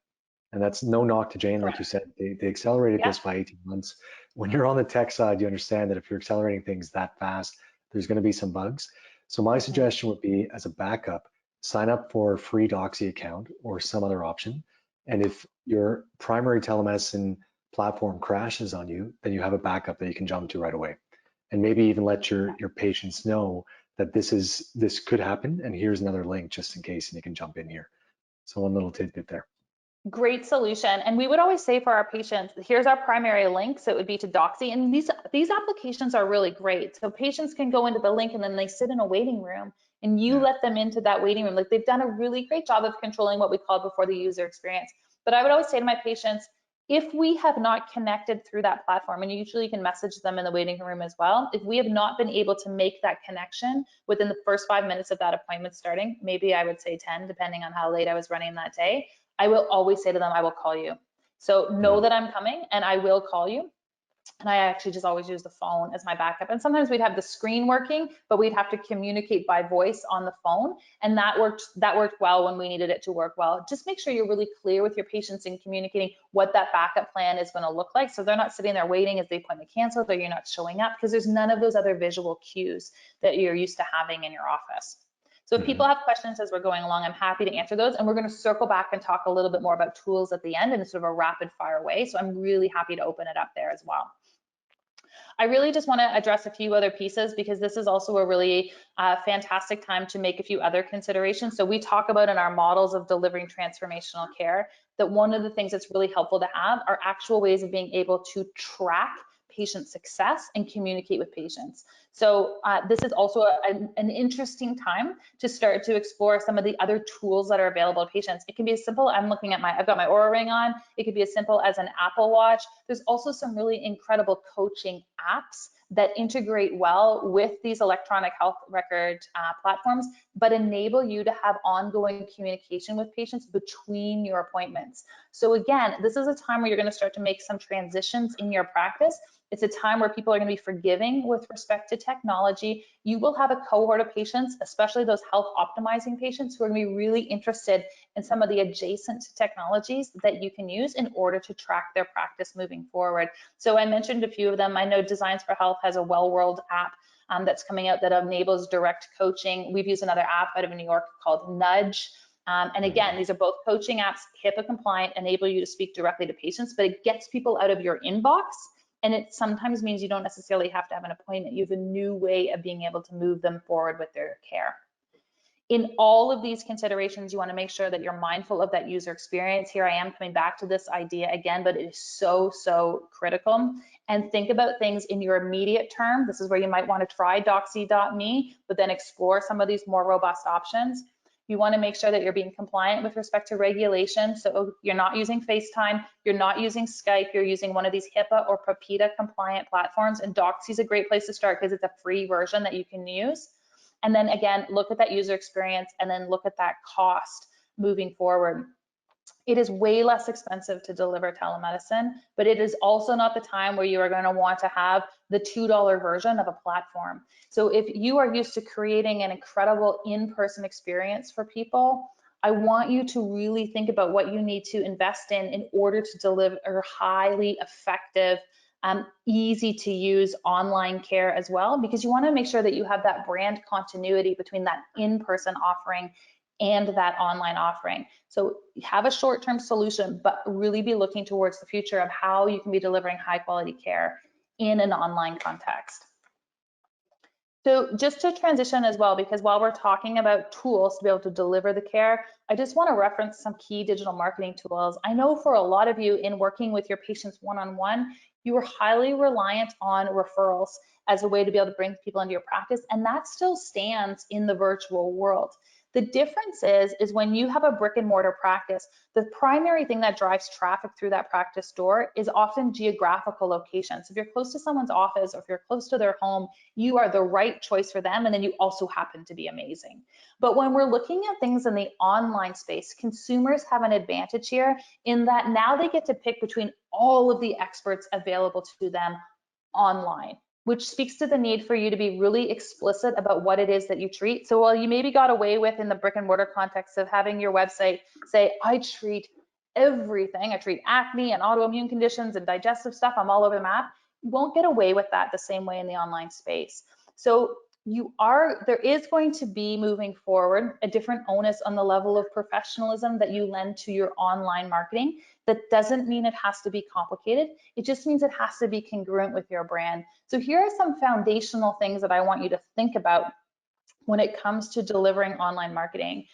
Speaker 1: And that's no knock to Jane, like you said, they accelerated this by 18 months. When you're on the tech side, you understand that if you're accelerating things that fast, there's going to be some bugs. So my suggestion would be, as a backup, sign up for a free Doxy account or some other option. And if your primary telemedicine platform crashes on you, then you have a backup that you can jump to right away. And maybe even let your patients know that this could happen, and here's another link just in case, and you can jump in here. So one little tidbit there.
Speaker 2: Great solution. And we would always say for our patients, here's our primary link. So it would be to Doxy. And these applications are really great. So patients can go into the link and then they sit in a waiting room and you let them into that waiting room. Like they've done a really great job of controlling what we call before the user experience. But I would always say to my patients, if we have not connected through that platform, and usually you can message them in the waiting room as well, if we have not been able to make that connection within the first 5 minutes of that appointment starting, maybe I would say 10, depending on how late I was running that day, I will always say to them, I will call you. So know that I'm coming and I will call you. And I actually just always use the phone as my backup. And sometimes we'd have the screen working, but we'd have to communicate by voice on the phone. And that worked well when we needed it to work well. Just make sure you're really clear with your patients in communicating what that backup plan is going to look like. So they're not sitting there waiting as the appointment canceled or you're not showing up, because there's none of those other visual cues that you're used to having in your office. So if people have questions as we're going along, I'm happy to answer those. And we're going to circle back and talk a little bit more about tools at the end in sort of a rapid fire way. So I'm really happy to open it up there as well. I really just want to address a few other pieces, because this is also a really fantastic time to make a few other considerations. So we talk about in our models of delivering transformational care that one of the things that's really helpful to have are actual ways of being able to track patient success and communicate with patients. So this is also an interesting time to start to explore some of the other tools that are available to patients. It can be as simple, I've got my Oura Ring on. It could be as simple as an Apple Watch. There's also some really incredible coaching apps that integrate well with these electronic health record platforms, but enable you to have ongoing communication with patients between your appointments. So again, this is a time where you're going to start to make some transitions in your practice. It's a time where people are going to be forgiving with respect to technology. You will have a cohort of patients, especially those health optimizing patients, who are going to be really interested in some of the adjacent technologies that you can use in order to track their practice moving forward. So I mentioned a few of them. I know Designs for Health has a Well-World app that's coming out that enables direct coaching. We've used another app out of New York called Nudge. And again, these are both coaching apps, HIPAA compliant, enable you to speak directly to patients, but it gets people out of your inbox. And it sometimes means you don't necessarily have to have an appointment. You have a new way of being able to move them forward with their care. In all of these considerations, you want to make sure that you're mindful of that user experience. Here I am coming back to this idea again, but it is so, so critical. And think about things in your immediate term. This is where you might want to try Doxy.me, but then explore some of these more robust options. You want to make sure that you're being compliant with respect to regulation. So you're not using FaceTime, you're not using Skype, you're using one of these HIPAA or PROPITA compliant platforms. And Doxy is a great place to start because it's a free version that you can use. And then again, look at that user experience and then look at that cost moving forward. It is way less expensive to deliver telemedicine, but it is also not the time where you are going to want to have the $2 version of a platform. So if you are used to creating an incredible in-person experience for people, I want you to really think about what you need to invest in order to deliver highly effective, easy to use online care as well, because you want to make sure that you have that brand continuity between that in-person offering and that online offering. So have a short-term solution, but really be looking towards the future of how you can be delivering high quality care in an online context. So just to transition as well, because while we're talking about tools to be able to deliver the care, I just want to reference some key digital marketing tools. I know for a lot of you in working with your patients one-on-one, you are highly reliant on referrals as a way to be able to bring people into your practice, and that still stands in the virtual world. The difference is when you have a brick and mortar practice, the primary thing that drives traffic through that practice door is often geographical location. So if you're close to someone's office or if you're close to their home, you are the right choice for them, and then you also happen to be amazing. But when we're looking at things in the online space, consumers have an advantage here in that now they get to pick between all of the experts available to them online, which speaks to the need for you to be really explicit about what it is that you treat. So while you maybe got away with in the brick and mortar context of having your website say, I treat everything, I treat acne and autoimmune conditions and digestive stuff, I'm all over the map, you won't get away with that the same way in the online space. So there is going to be moving forward a different onus on the level of professionalism that you lend to your online marketing. That doesn't mean it has to be complicated. It just means it has to be congruent with your brand. So here are some foundational things that I want you to think about when it comes to delivering online marketing.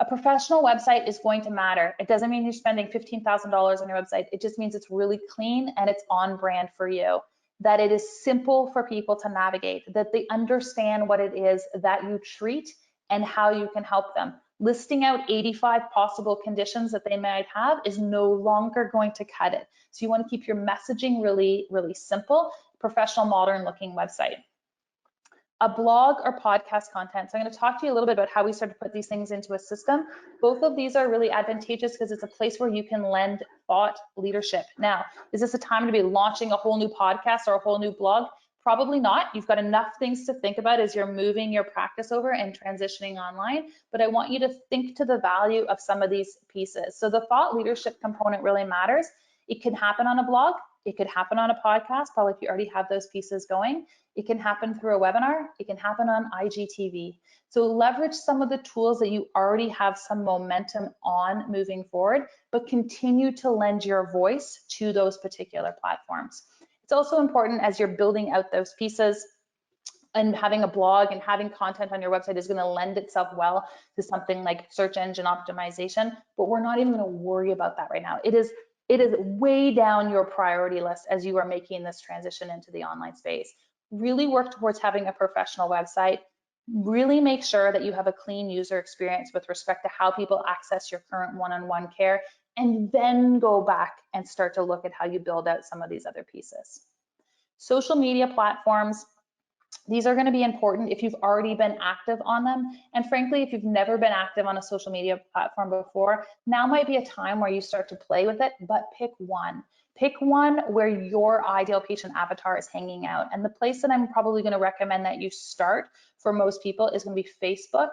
Speaker 2: A professional website is going to matter. It doesn't mean you're spending $15,000 on your website. It just means it's really clean and it's on brand for you. That it is simple for people to navigate, that they understand what it is that you treat and how you can help them. Listing out 85 possible conditions that they might have is no longer going to cut it. So you want to keep your messaging really, really simple, professional, modern looking website. a blog or podcast content. So I'm going to talk to you a little bit about how we start to put these things into a system. Both of these are really advantageous because it's a place where you can lend thought leadership. Now, is this a time to be launching a whole new podcast or a whole new blog? Probably not. You've got enough things to think about as you're moving your practice over and transitioning online, but I want you to think to the value of some of these pieces. So the thought leadership component really matters. It can happen on a blog. It could happen on a podcast, probably if you already have those pieces going. It can happen through a webinar. It can happen on IGTV. So leverage some of the tools that you already have some momentum on moving forward, but continue to lend your voice to those particular platforms. It's also important as you're building out those pieces, and having a blog and having content on your website is going to lend itself well to something like search engine optimization, but we're not even going to worry about that right now. It is way down your priority list as you are making this transition into the online space. Really work towards having a professional website. Really make sure that you have a clean user experience with respect to how people access your current one-on-one care, and then go back and start to look at how you build out some of these other pieces. Social media platforms, these are going to be important if you've already been active on them. And frankly, if you've never been active on a social media platform before, now might be a time where you start to play with it, but pick one. Pick one where your ideal patient avatar is hanging out. And the place that I'm probably going to recommend that you start for most people is going to be Facebook,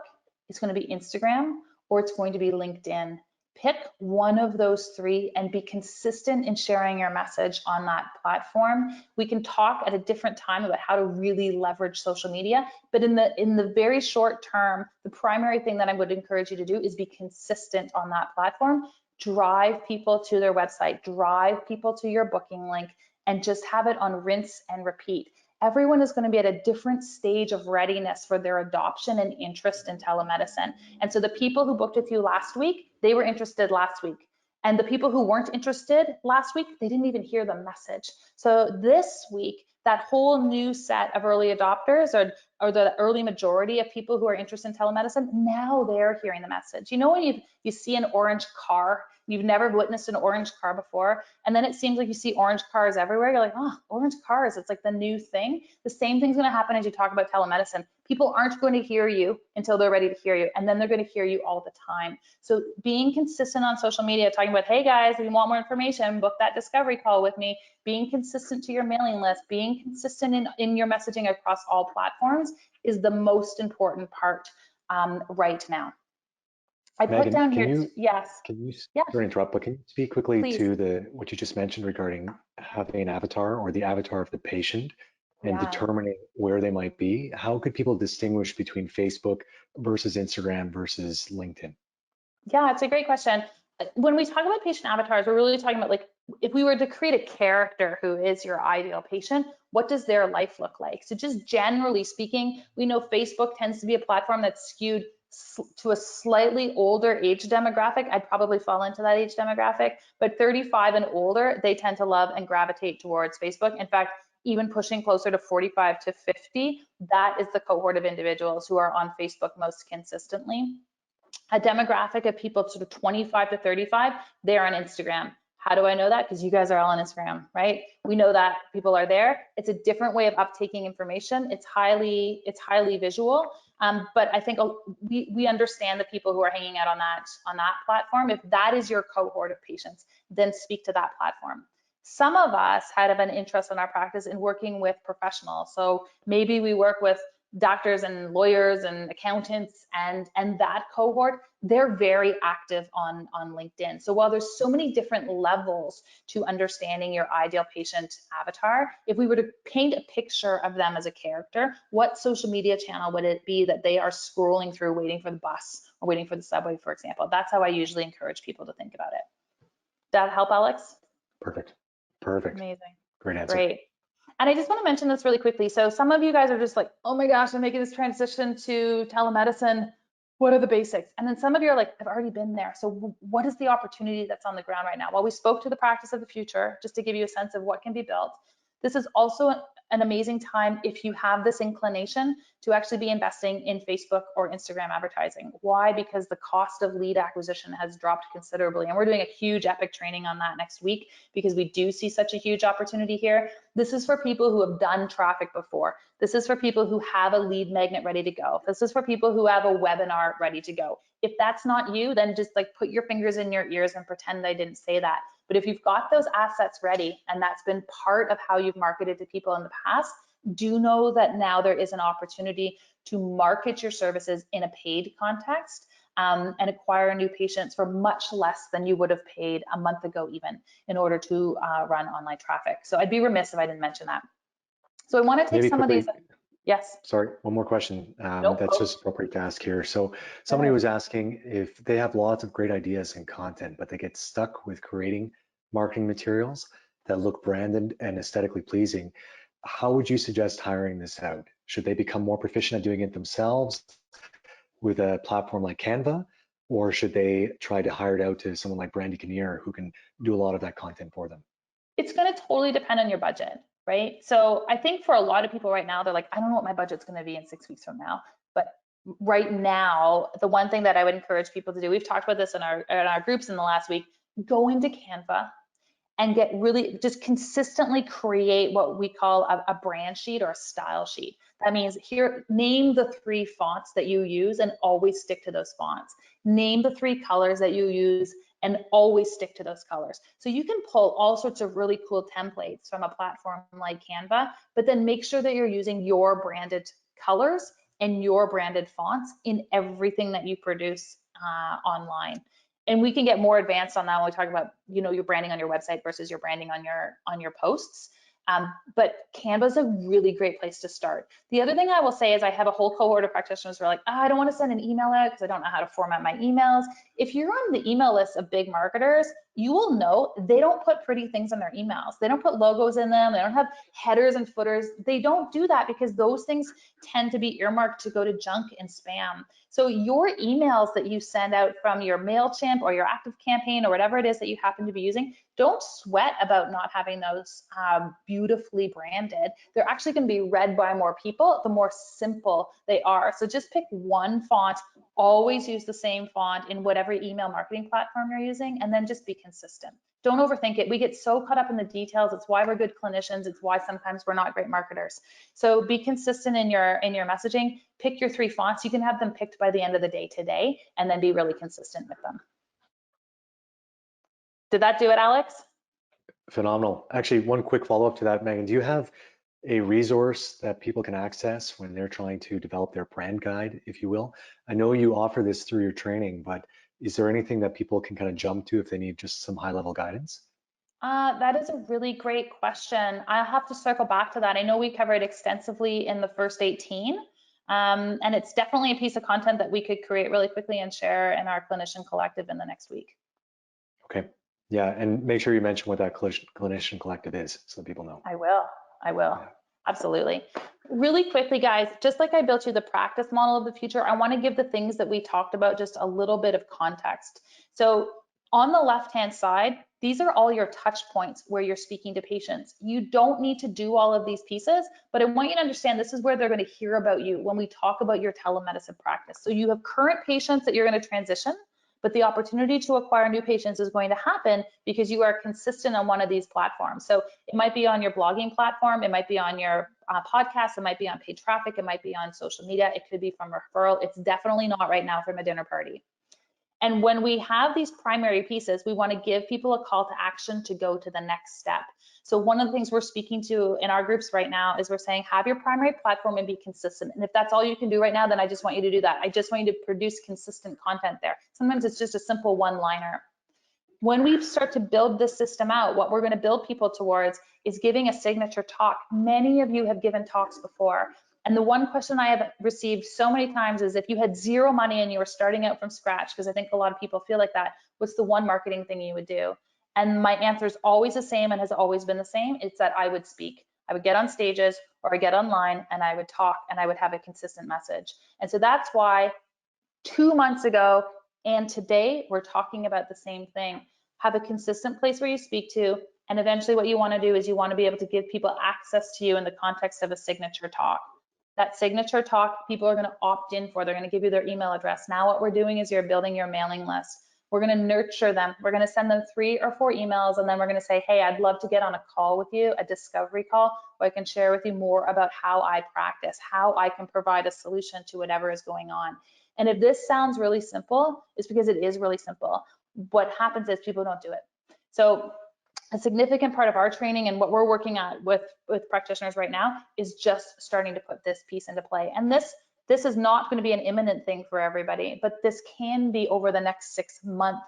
Speaker 2: it's going to be Instagram, or it's going to be LinkedIn. Pick one of those three and be consistent in sharing your message on that platform. We can talk at a different time about how to really leverage social media, but in the very short term, the primary thing that I would encourage you to do is be consistent on that platform. Drive people to their website, drive people to your booking link, and just have it on rinse and repeat. Everyone is going to be at a different stage of readiness for their adoption and interest in telemedicine. And so the people who booked with you last week, they were interested last week. And the people who weren't interested last week, they didn't even hear the message. So this week, that whole new set of early adopters, or the early majority of people who are interested in telemedicine, now they're hearing the message. You know, when you see an orange car, you've never witnessed an orange car before, and then it seems like you see orange cars everywhere. You're like, oh, orange cars, it's like the new thing. The same thing's going to happen as you talk about telemedicine. People aren't going to hear you until they're ready to hear you, and then they're going to hear you all the time. So being consistent on social media, talking about, hey guys, if you want more information, book that discovery call with me, being consistent to your mailing list, being consistent in your messaging across all platforms is the most important part right now. I put
Speaker 1: Meghan,
Speaker 2: down here, yes.
Speaker 1: Can you,
Speaker 2: Yeah,
Speaker 1: sorry to interrupt, but can you speak quickly
Speaker 2: please.
Speaker 1: to what you just mentioned regarding having an avatar or the avatar of the patient and
Speaker 2: Yeah.
Speaker 1: determining where they might be? How could people distinguish between Facebook versus Instagram versus LinkedIn?
Speaker 2: Yeah, it's a great question. When we talk about patient avatars, we're really talking about, like, if we were to create a character who is your ideal patient, what does their life look like? So just generally speaking, we know Facebook tends to be a platform that's skewed to a slightly older age demographic. I'd probably fall into that age demographic, but 35 and older, they tend to love and gravitate towards Facebook. In fact, even pushing closer to 45 to 50, that is the cohort of individuals who are on Facebook most consistently. A demographic of people sort of 25 to 35, they're on Instagram. How do I know that? Because you guys are all on Instagram, right? We know that people are there. It's a different way of uptaking information. It's highly visual, but I think we understand the people who are hanging out on that platform. If that is your cohort of patients, then speak to that platform. Some of us have an interest in our practice in working with professionals. So maybe we work with doctors and lawyers and accountants, and that cohort, they're very active on LinkedIn. So while there's so many different levels to understanding your ideal patient avatar, if we were to paint a picture of them as a character, what social media channel would it be that they are scrolling through waiting for the bus or waiting for the subway, for example? That's how I usually encourage people to think about it. That help, Alex?
Speaker 1: Perfect.
Speaker 2: Amazing.
Speaker 1: Great answer.
Speaker 2: Great. And I just want to mention this really quickly. So some of you guys are just like, oh my gosh, I'm making this transition to telemedicine. What are the basics? And then some of you are like, I've already been there. So what is the opportunity that's on the ground right now? Well, we spoke to the practice of the future, just to give you a sense of what can be built. This is also an amazing time if you have this inclination to actually be investing in Facebook or Instagram advertising. Why? Because the cost of lead acquisition has dropped considerably. And we're doing a huge epic training on that next week because we do see such a huge opportunity here. This is for people who have done traffic before. This is for people who have a lead magnet ready to go. This is for people who have a webinar ready to go. If that's not you, then just like put your fingers in your ears and pretend I didn't say that. But if you've got those assets ready and that's been part of how you've marketed to people in the past, do know that now there is an opportunity to market your services in a paid context and acquire new patients for much less than you would have paid a month ago even in order to run online traffic. So I'd be remiss if I didn't mention that. So I want to take
Speaker 1: Maybe
Speaker 2: some
Speaker 1: quickly,
Speaker 2: of these. Yes.
Speaker 1: sorry, one more question
Speaker 2: Nope.
Speaker 1: that's just appropriate to ask here. So somebody was asking if they have lots of great ideas and content, but they get stuck with creating marketing materials that look branded and aesthetically pleasing. How would you suggest hiring this out? Should they become more proficient at doing it themselves with a platform like Canva, or should they try to hire it out to someone like Brandy Kinnear who can do a lot of that content for them?
Speaker 2: It's going to totally depend on your budget, right? So I think for a lot of people right now, they're like, I don't know what my budget's going to be in 6 weeks from now. But right now, the one thing that I would encourage people to do, we've talked about this in our groups in the last week, go into Canva and get really just consistently create what we call a brand sheet or a style sheet. That means here, name the 3 fonts that you use and always stick to those fonts. Name the 3 colors that you use and always stick to those colors. So you can pull all sorts of really cool templates from a platform like Canva, but then make sure that you're using your branded colors and your branded fonts in everything that you produce online. And we can get more advanced on that when we talk about, you know, your branding on your website versus your branding on your posts. But Canva is a really great place to start. The other thing I will say is I have a whole cohort of practitioners who are like, oh, I don't want to send an email out because I don't know how to format my emails. If you're on the email list of big marketers, you will know they don't put pretty things in their emails. They don't put logos in them. They don't have headers and footers. They don't do that because those things tend to be earmarked to go to junk and spam. So your emails that you send out from your MailChimp or your ActiveCampaign or whatever it is that you happen to be using, don't sweat about not having those beautifully branded. They're actually going to be read by more people the more simple they are. So just pick one font, always use the same font in whatever email marketing platform you're using, and then just be consistent. Don't overthink it. We get so caught up in the details. It's why we're good clinicians. It's why sometimes we're not great marketers. So be consistent in your messaging. Pick your 3 fonts. You can have them picked by the end of the day today, and then be really consistent with them. Did that do it, Alex?
Speaker 1: Phenomenal. Actually, one quick follow-up to that, Megan. Do you have a resource that people can access when they're trying to develop their brand guide, if you will? I know you offer this through your training, but is there anything that people can kind of jump to if they need just some high-level guidance?
Speaker 2: That is a really great question. I'll have to circle back to that. I know we covered extensively in the first 18, and it's definitely a piece of content that we could create really quickly and share in our clinician collective in the next week.
Speaker 1: Okay. Yeah, and make sure you mention what that clinician collective is so people know.
Speaker 2: I will. Yeah. Absolutely. Really quickly, guys, just like I built you the practice model of the future, I want to give the things that we talked about just a little bit of context. So on the left-hand side, these are all your touch points where you're speaking to patients. You don't need to do all of these pieces, but I want you to understand this is where they're going to hear about you when we talk about your telemedicine practice. So you have current patients that you're going to transition, but the opportunity to acquire new patients is going to happen because you are consistent on one of these platforms. So it might be on your blogging platform, it might be on your podcast, it might be on paid traffic, it might be on social media, it could be from referral. It's definitely not right now from a dinner party. And when we have these primary pieces, we want to give people a call to action to go to the next step. So one of the things we're speaking to in our groups right now is we're saying, have your primary platform and be consistent. And if that's all you can do right now, then I just want you to do that. I just want you to produce consistent content there. Sometimes it's just a simple one-liner. When we start to build this system out, what we're going to build people towards is giving a signature talk. Many of you have given talks before. And the one question I have received so many times is if you had zero money and you were starting out from scratch, because I think a lot of people feel like that, what's the one marketing thing you would do? And my answer is always the same and has always been the same. It's that I would speak. I would get on stages or I get online and I would talk and I would have a consistent message. And so that's why 2 months ago and today we're talking about the same thing. Have a consistent place where you speak to, And eventually what you want to do is you want to be able to give people access to you in the context of a signature talk. That signature talk, people are going to opt in for. They're going to give you their email address. Now what we're doing is you're building your mailing list. We're going to nurture them. We're going to send them 3 or 4 emails, and then we're going to say, hey, I'd love to get on a call with you, a discovery call, where I can share with you more about how I practice, how I can provide a solution to whatever is going on. And if this sounds really simple, it's because it is really simple. What happens is people don't do it. So a significant part of our training and what we're working at with practitioners right now is just starting to put this piece into play. And this is not going to be an imminent thing for everybody, but this can be over the next 6-month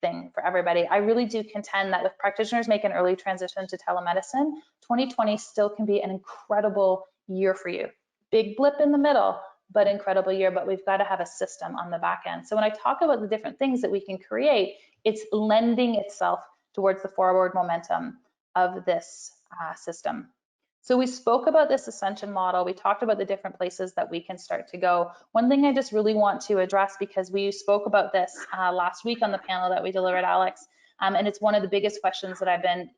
Speaker 2: thing for everybody. I really do contend that if practitioners make an early transition to telemedicine, 2020 still can be an incredible year for you. Big blip in the middle, but incredible year, but we've got to have a system on the back end. So when I talk about the different things that we can create, it's lending itself towards the forward momentum of this system. So we spoke about this Ascension model. We talked about the different places that we can start to go. One thing I just really want to address, because we spoke about this last week on the panel that we delivered, Alex, and it's one of the biggest questions that I've been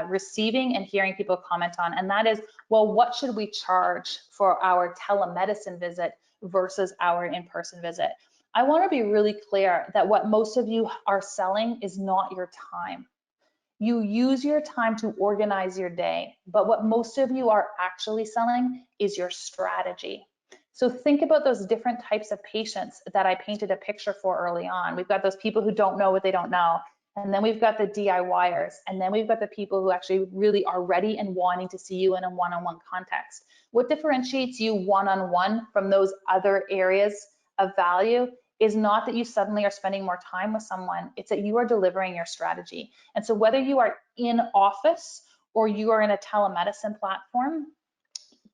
Speaker 2: receiving and hearing people comment on, and that is, well, what should we charge for our telemedicine visit versus our in-person visit? I want to be really clear that what most of you are selling is not your time. You use your time to organize your day, but what most of you are actually selling is your strategy. So think about those different types of patients that I painted a picture for early on. We've got those people who don't know what they don't know, and then we've got the DIYers, and then we've got the people who actually really are ready and wanting to see you in a one-on-one context. What differentiates you one-on-one from those other areas of value is not that you suddenly are spending more time with someone, it's that you are delivering your strategy. And so whether you are in office or you are in a telemedicine platform,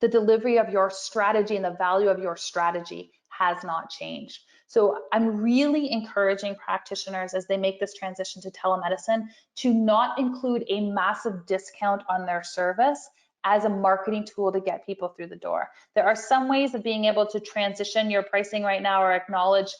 Speaker 2: the delivery of your strategy and the value of your strategy has not changed. So I'm really encouraging practitioners as they make this transition to telemedicine to not include a massive discount on their service as a marketing tool to get people through the door. There are some ways of being able to transition your pricing right now or acknowledge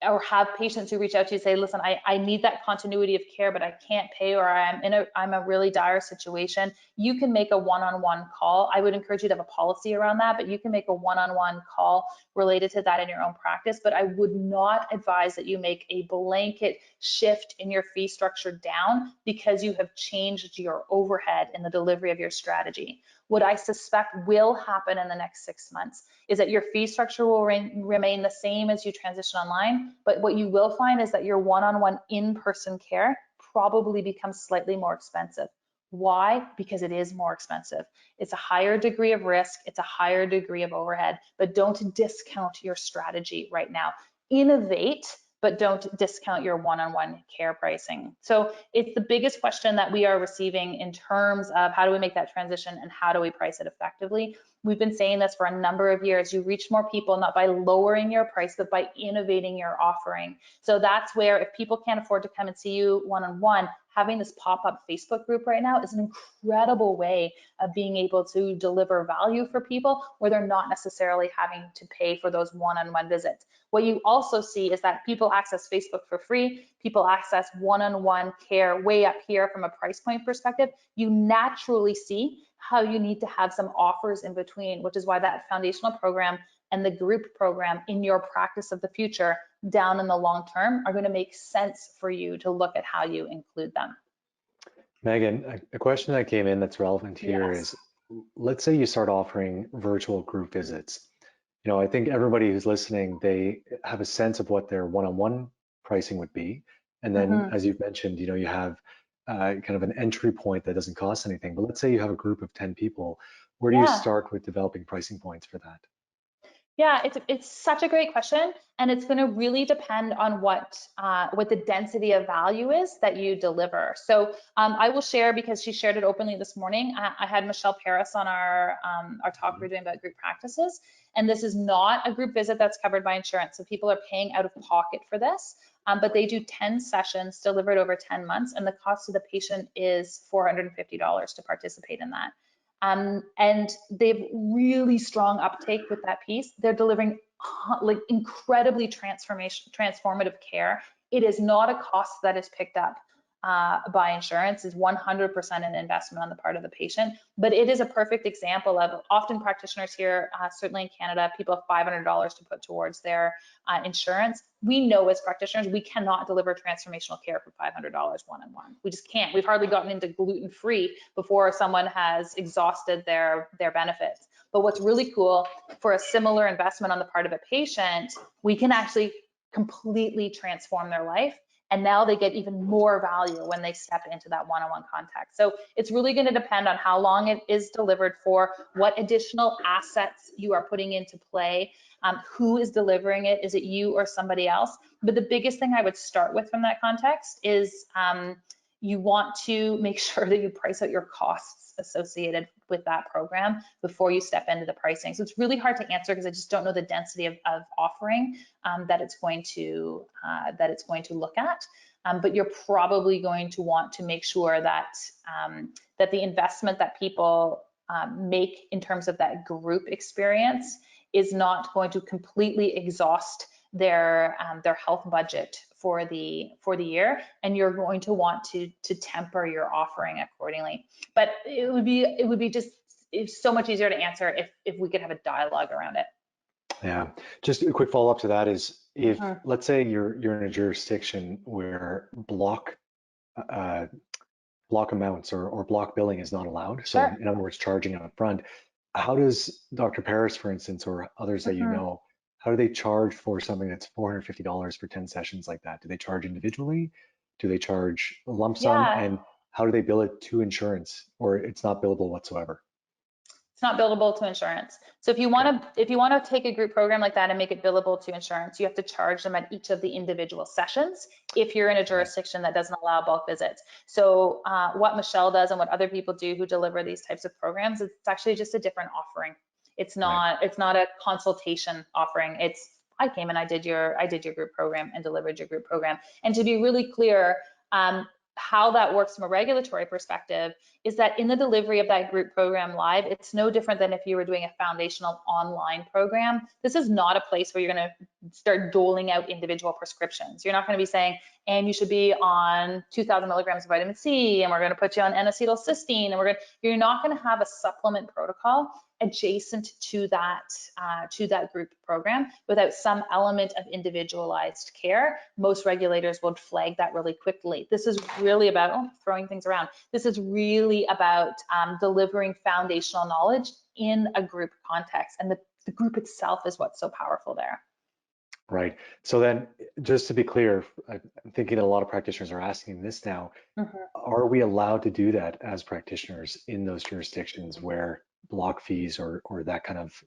Speaker 2: or have patients who reach out to you say, listen, I need that continuity of care, but I can't pay, or I'm a really dire situation. You can make a one-on-one call. I would encourage you to have a policy around that, but you can make a one-on-one call related to that in your own practice. But I would not advise that you make a blanket shift in your fee structure down because you have changed your overhead in the delivery of your strategy. What I suspect will happen in the next 6 months is that your fee structure will remain the same as you transition online, but what you will find is that your one-on-one in-person care probably becomes slightly more expensive. Why? Because it is more expensive. It's a higher degree of risk, it's a higher degree of overhead, but don't discount your strategy right now. Innovate, but don't discount your one-on-one care pricing. So it's the biggest question that we are receiving in terms of how do we make that transition and how do we price it effectively. We've been saying this for a number of years. You reach more people not by lowering your price, but by innovating your offering. So that's where if people can't afford to come and see you one-on-one, having this pop-up Facebook group right now is an incredible way of being able to deliver value for people where they're not necessarily having to pay for those one-on-one visits. What you also see is that people access Facebook for free, people access one-on-one care way up here from a price point perspective. You naturally see how you need to have some offers in between, which is why that foundational program and the group program in your practice of the future down in the long term are going to make sense for you to look at how you include them.
Speaker 1: Megan, a question that came in that's relevant here
Speaker 2: Yes.
Speaker 1: is, let's say you start offering virtual group visits. You know, I think everybody who's listening, they have a sense of what their one-on-one pricing would be. And then, as you've mentioned, you know, you have kind of an entry point that doesn't cost anything. But let's say you have a group of 10 people. Where do you start with developing pricing points for that?
Speaker 2: Yeah, it's such a great question, and it's going to really depend on what the density of value is that you deliver. So I will share, because she shared it openly this morning. I had Michelle Paris on our talk we were doing about group practices, and this is not a group visit that's covered by insurance. So people are paying out of pocket for this, but they do 10 sessions delivered over 10 months, and the cost to the patient is $450 to participate in that. And they've really strong uptake with that piece. They're delivering like incredibly transformative care. It is not a cost that is picked up buy insurance is 100% an investment on the part of the patient. But it is a perfect example of often practitioners here, certainly in Canada, people have $500 to put towards their insurance. We know as practitioners, we cannot deliver transformational care for $500 one-on-one. We just can't. We've hardly gotten into gluten-free before someone has exhausted their benefits. But what's really cool, for a similar investment on the part of a patient, we can actually completely transform their life. And now they get even more value when they step into that one-on-one contact. So it's really going to depend on how long it is delivered for, what additional assets you are putting into play, who is delivering it, is it you or somebody else? But the biggest thing I would start with from that context is you want to make sure that you price out your costs associated with that program before you step into the pricing. So it's really hard to answer because I just don't know the density of offering that it's going to look at. But you're probably going to want to make sure that that the investment that people make in terms of that group experience is not going to completely exhaust their health budget for the year, and you're going to want to temper your offering accordingly. But it would be just so much easier to answer if we could have a dialogue around it.
Speaker 1: Yeah, just a quick follow-up to that is, if let's say you're in a jurisdiction where block amounts or block billing is not allowed, so in other words, charging up front, how does Dr. Paris, for instance, or others that you know, how do they charge for something that's $450 for 10 sessions like that? Do they charge individually? Do they charge a lump sum? And how do they bill it to insurance, or it's not billable whatsoever?
Speaker 2: It's not billable to insurance. So if you want to take a group program like that and make it billable to insurance, you have to charge them at each of the individual sessions if you're in a jurisdiction that doesn't allow bulk visits. So what Michelle does and what other people do who deliver these types of programs, it's actually just a different offering. It's not a consultation offering. It's, I came and I did your group program and delivered your group program. And to be really clear, how that works from a regulatory perspective is that in the delivery of that group program live, it's no different than if you were doing a foundational online program. This is not a place where you're going to start doling out individual prescriptions. You're not going to be saying, and you should be on 2,000 milligrams of vitamin C, and we're going to put you on N-acetylcysteine, and you're not going to have a supplement protocol adjacent to that group program without some element of individualized care. Most regulators would flag that really quickly. This is really about throwing things around. This is really about delivering foundational knowledge in a group context, and the group itself is what's so powerful there.
Speaker 1: Right. So then, just to be clear, I'm thinking a lot of practitioners are asking this now. Are we allowed to do that as practitioners in those jurisdictions where block fees or that kind of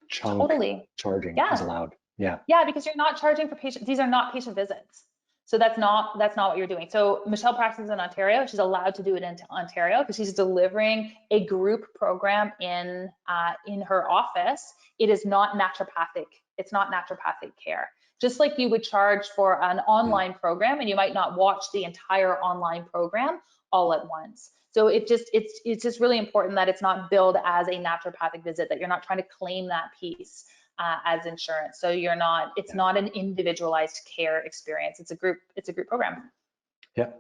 Speaker 1: chunk charging is allowed? Yeah,
Speaker 2: because you're not charging for patient. These are not patient visits, so that's not what you're doing. So Michelle practices in Ontario. She's allowed to do it in Ontario because she's delivering a group program in her office. It is not naturopathic. It's not naturopathic care. Just like you would charge for an online program, and you might not watch the entire online program all at once. So it's just really important that it's not billed as a naturopathic visit, that you're not trying to claim that piece as insurance. So it's not an individualized care experience. It's a group program.
Speaker 1: Yeah.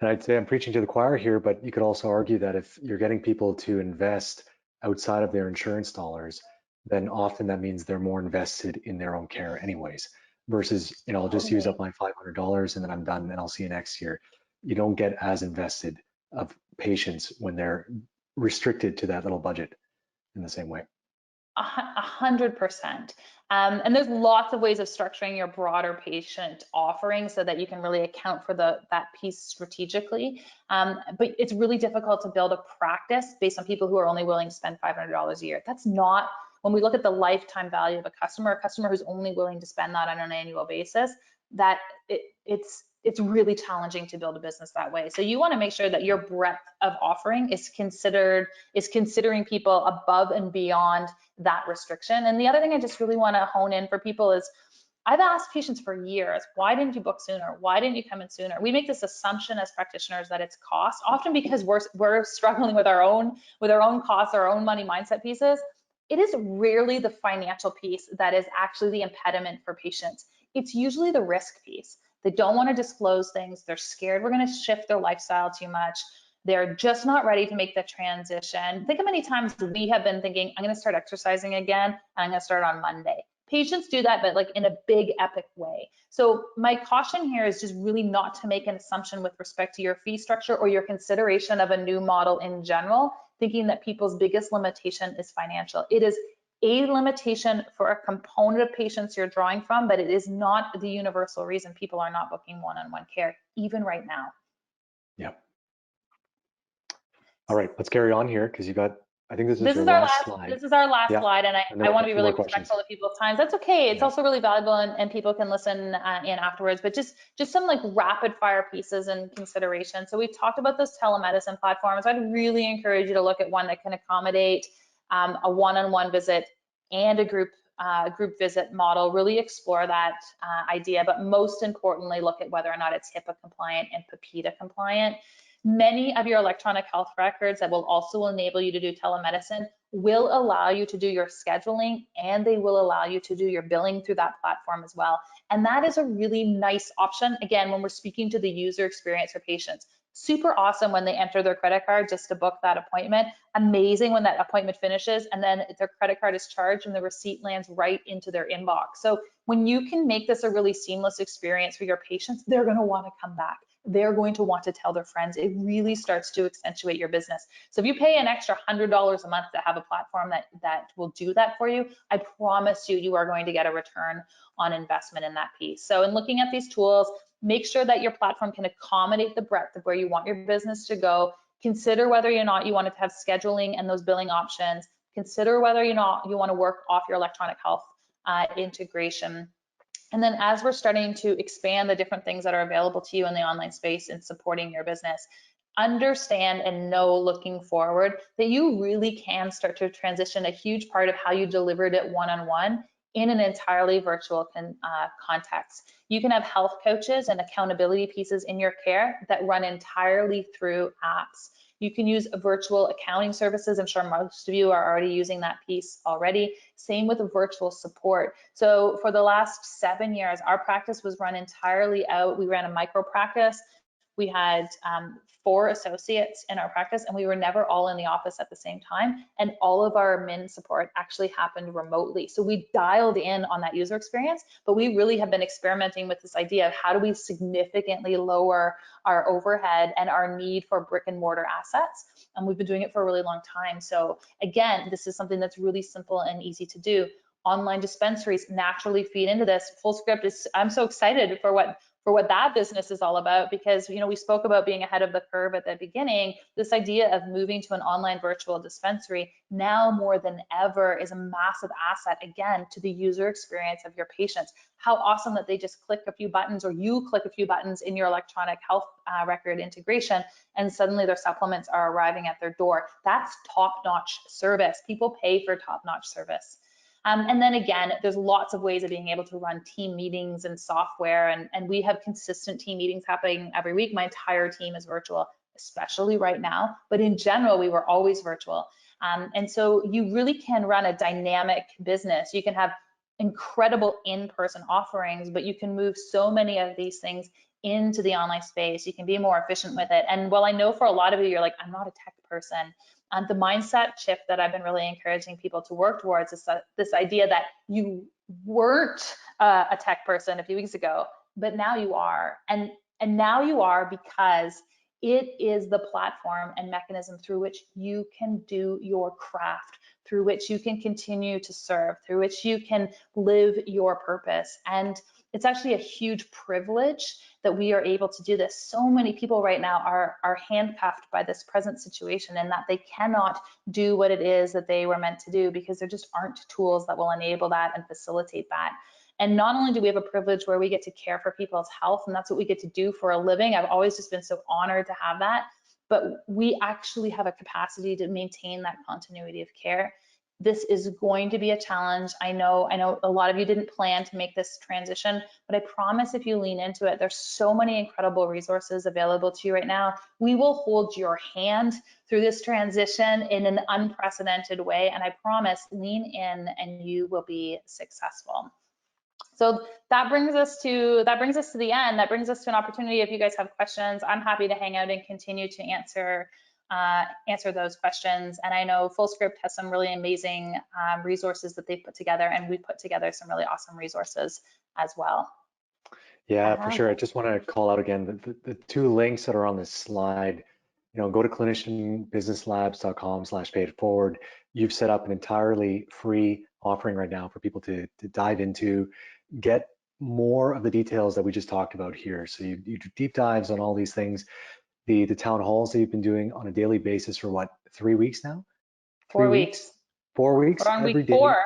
Speaker 1: And I'd say I'm preaching to the choir here, but you could also argue that if you're getting people to invest outside of their insurance dollars, then often that means they're more invested in their own care anyways, versus, I'll just use up my $500 and then I'm done and I'll see you next year. You don't get as invested of patients when they're restricted to that little budget in the same way.
Speaker 2: 100%. And there's lots of ways of structuring your broader patient offering so that you can really account for that piece strategically. But it's really difficult to build a practice based on people who are only willing to spend $500 a year. That's not, when we look at the lifetime value of a customer who's only willing to spend that on an annual basis, that it's really challenging to build a business that way. So you want to make sure that your breadth of offering is considering people above and beyond that restriction. And the other thing I just really want to hone in for people is, I've asked patients for years, why didn't you book sooner? Why didn't you come in sooner? We make this assumption as practitioners that it's cost, often because we're struggling with our own costs, our own money mindset pieces. It is rarely the financial piece that is actually the impediment for patients. it's usually the risk piece. They don't want to disclose things. They're scared we're going to shift their lifestyle too much. They're just not ready to make the transition. Think of many times we have been thinking, I'm going to start exercising again, and I'm going to start on Monday. Patients do that, but like in a big epic way. So my caution here is just really not to make an assumption with respect to your fee structure or your consideration of a new model in general, thinking that people's biggest limitation is financial. It is a limitation for a component of patients you're drawing from, but it is not the universal reason people are not booking one-on-one care, even right now.
Speaker 1: Yeah. All right, let's carry on here because you got, I think this is your
Speaker 2: our
Speaker 1: last slide.
Speaker 2: This is our last
Speaker 1: Yeah.
Speaker 2: slide, and
Speaker 1: then
Speaker 2: I want to be
Speaker 1: a few
Speaker 2: really
Speaker 1: more questions.
Speaker 2: respectful of people's times. That's okay. It's
Speaker 1: Yeah.
Speaker 2: also really valuable, and people can listen in afterwards. But just some like rapid fire pieces and consideration. So we've talked about those telemedicine platforms. I'd really encourage you to look at one that can accommodate a one-on-one visit and a group visit model. Really explore that idea, but most importantly, look at whether or not it's HIPAA compliant and PPIDA compliant. Many of your electronic health records that will also enable you to do telemedicine will allow you to do your scheduling, and they will allow you to do your billing through that platform as well. And that is a really nice option, again, when we're speaking to the user experience for patients. Super awesome when they enter their credit card just to book that appointment. Amazing when that appointment finishes and then their credit card is charged and the receipt lands right into their inbox. So when you can make this a really seamless experience for your patients, they're going to want to come back. They're going to want to tell their friends. It really starts to accentuate your business. So if you pay an extra $100 a month to have a platform that will do that for you, I promise you, you are going to get a return on investment in that piece. So in looking at these tools, make sure that your platform can accommodate the breadth of where you want your business to go. Consider whether or not you want to have scheduling and those billing options. Consider whether or not you want to work off your electronic health integration. And then as we're starting to expand the different things that are available to you in the online space and supporting your business, understand and know looking forward that you really can start to transition a huge part of how you delivered it one-on-one in an entirely virtual context. You can have health coaches and accountability pieces in your care that run entirely through apps. You can use virtual accounting services. I'm sure most of you are already using that piece already. Same with virtual support. So for the last 7 years, our practice was run entirely out. We ran a micro practice. We had 4 associates in our practice, and we were never all in the office at the same time. And all of our admin support actually happened remotely. So we dialed in on that user experience, but we really have been experimenting with this idea of how do we significantly lower our overhead and our need for brick and mortar assets. And we've been doing it for a really long time. So again, this is something that's really simple and easy to do. Online dispensaries naturally feed into this. Fullscript is, I'm so excited for what that business is all about, because we spoke about being ahead of the curve at the beginning. This idea of moving to an online virtual dispensary now more than ever is a massive asset, again, to the user experience of your patients. How awesome that they just click a few buttons, or you click a few buttons in your electronic health record integration, and suddenly their supplements are arriving at their door. That's top-notch service. People pay for top-notch service. And then again, there's lots of ways of being able to run team meetings and software, and we have consistent team meetings happening every week. My entire team is virtual, especially right now, but in general, we were always virtual. And so you really can run a dynamic business. You can have incredible in-person offerings, but you can move so many of these things into the online space. You can be more efficient with it. And while I know for a lot of you, you're like, I'm not a tech person, the mindset shift that I've been really encouraging people to work towards is this idea that you weren't a tech person a few weeks ago, but now you are. And now you are because it is the platform and mechanism through which you can do your craft, through which you can continue to serve, through which you can live your purpose. And it's actually a huge privilege that we are able to do this. So many people right now are handcuffed by this present situation, and that they cannot do what it is that they were meant to do because there just aren't tools that will enable that and facilitate that. And not only do we have a privilege where we get to care for people's health, and that's what we get to do for a living. I've always just been so honored to have that, but we actually have a capacity to maintain that continuity of care. This is going to be a challenge. I know a lot of you didn't plan to make this transition, but I promise if you lean into it, there's so many incredible resources available to you right now. We will hold your hand through this transition in an unprecedented way, and I promise, lean in and you will be successful. So that brings us to the end. That brings us to an opportunity. If you guys have questions, I'm happy to hang out and continue to answer those questions. And I know Fullscript has some really amazing resources that they've put together, and we put together some really awesome resources as well.
Speaker 1: Yeah, for sure. I just want to call out again the two links that are on this slide. Go to clinicianbusinesslabs.com/page-forward. You've set up an entirely free offering right now for people to dive into, get more of the details that we just talked about here. So you do deep dives on all these things. The town halls that you've been doing on a daily basis for what, 3 weeks now?
Speaker 2: 4 weeks.
Speaker 1: 4 weeks,
Speaker 2: We're on
Speaker 1: every
Speaker 2: week
Speaker 1: day,
Speaker 2: 4.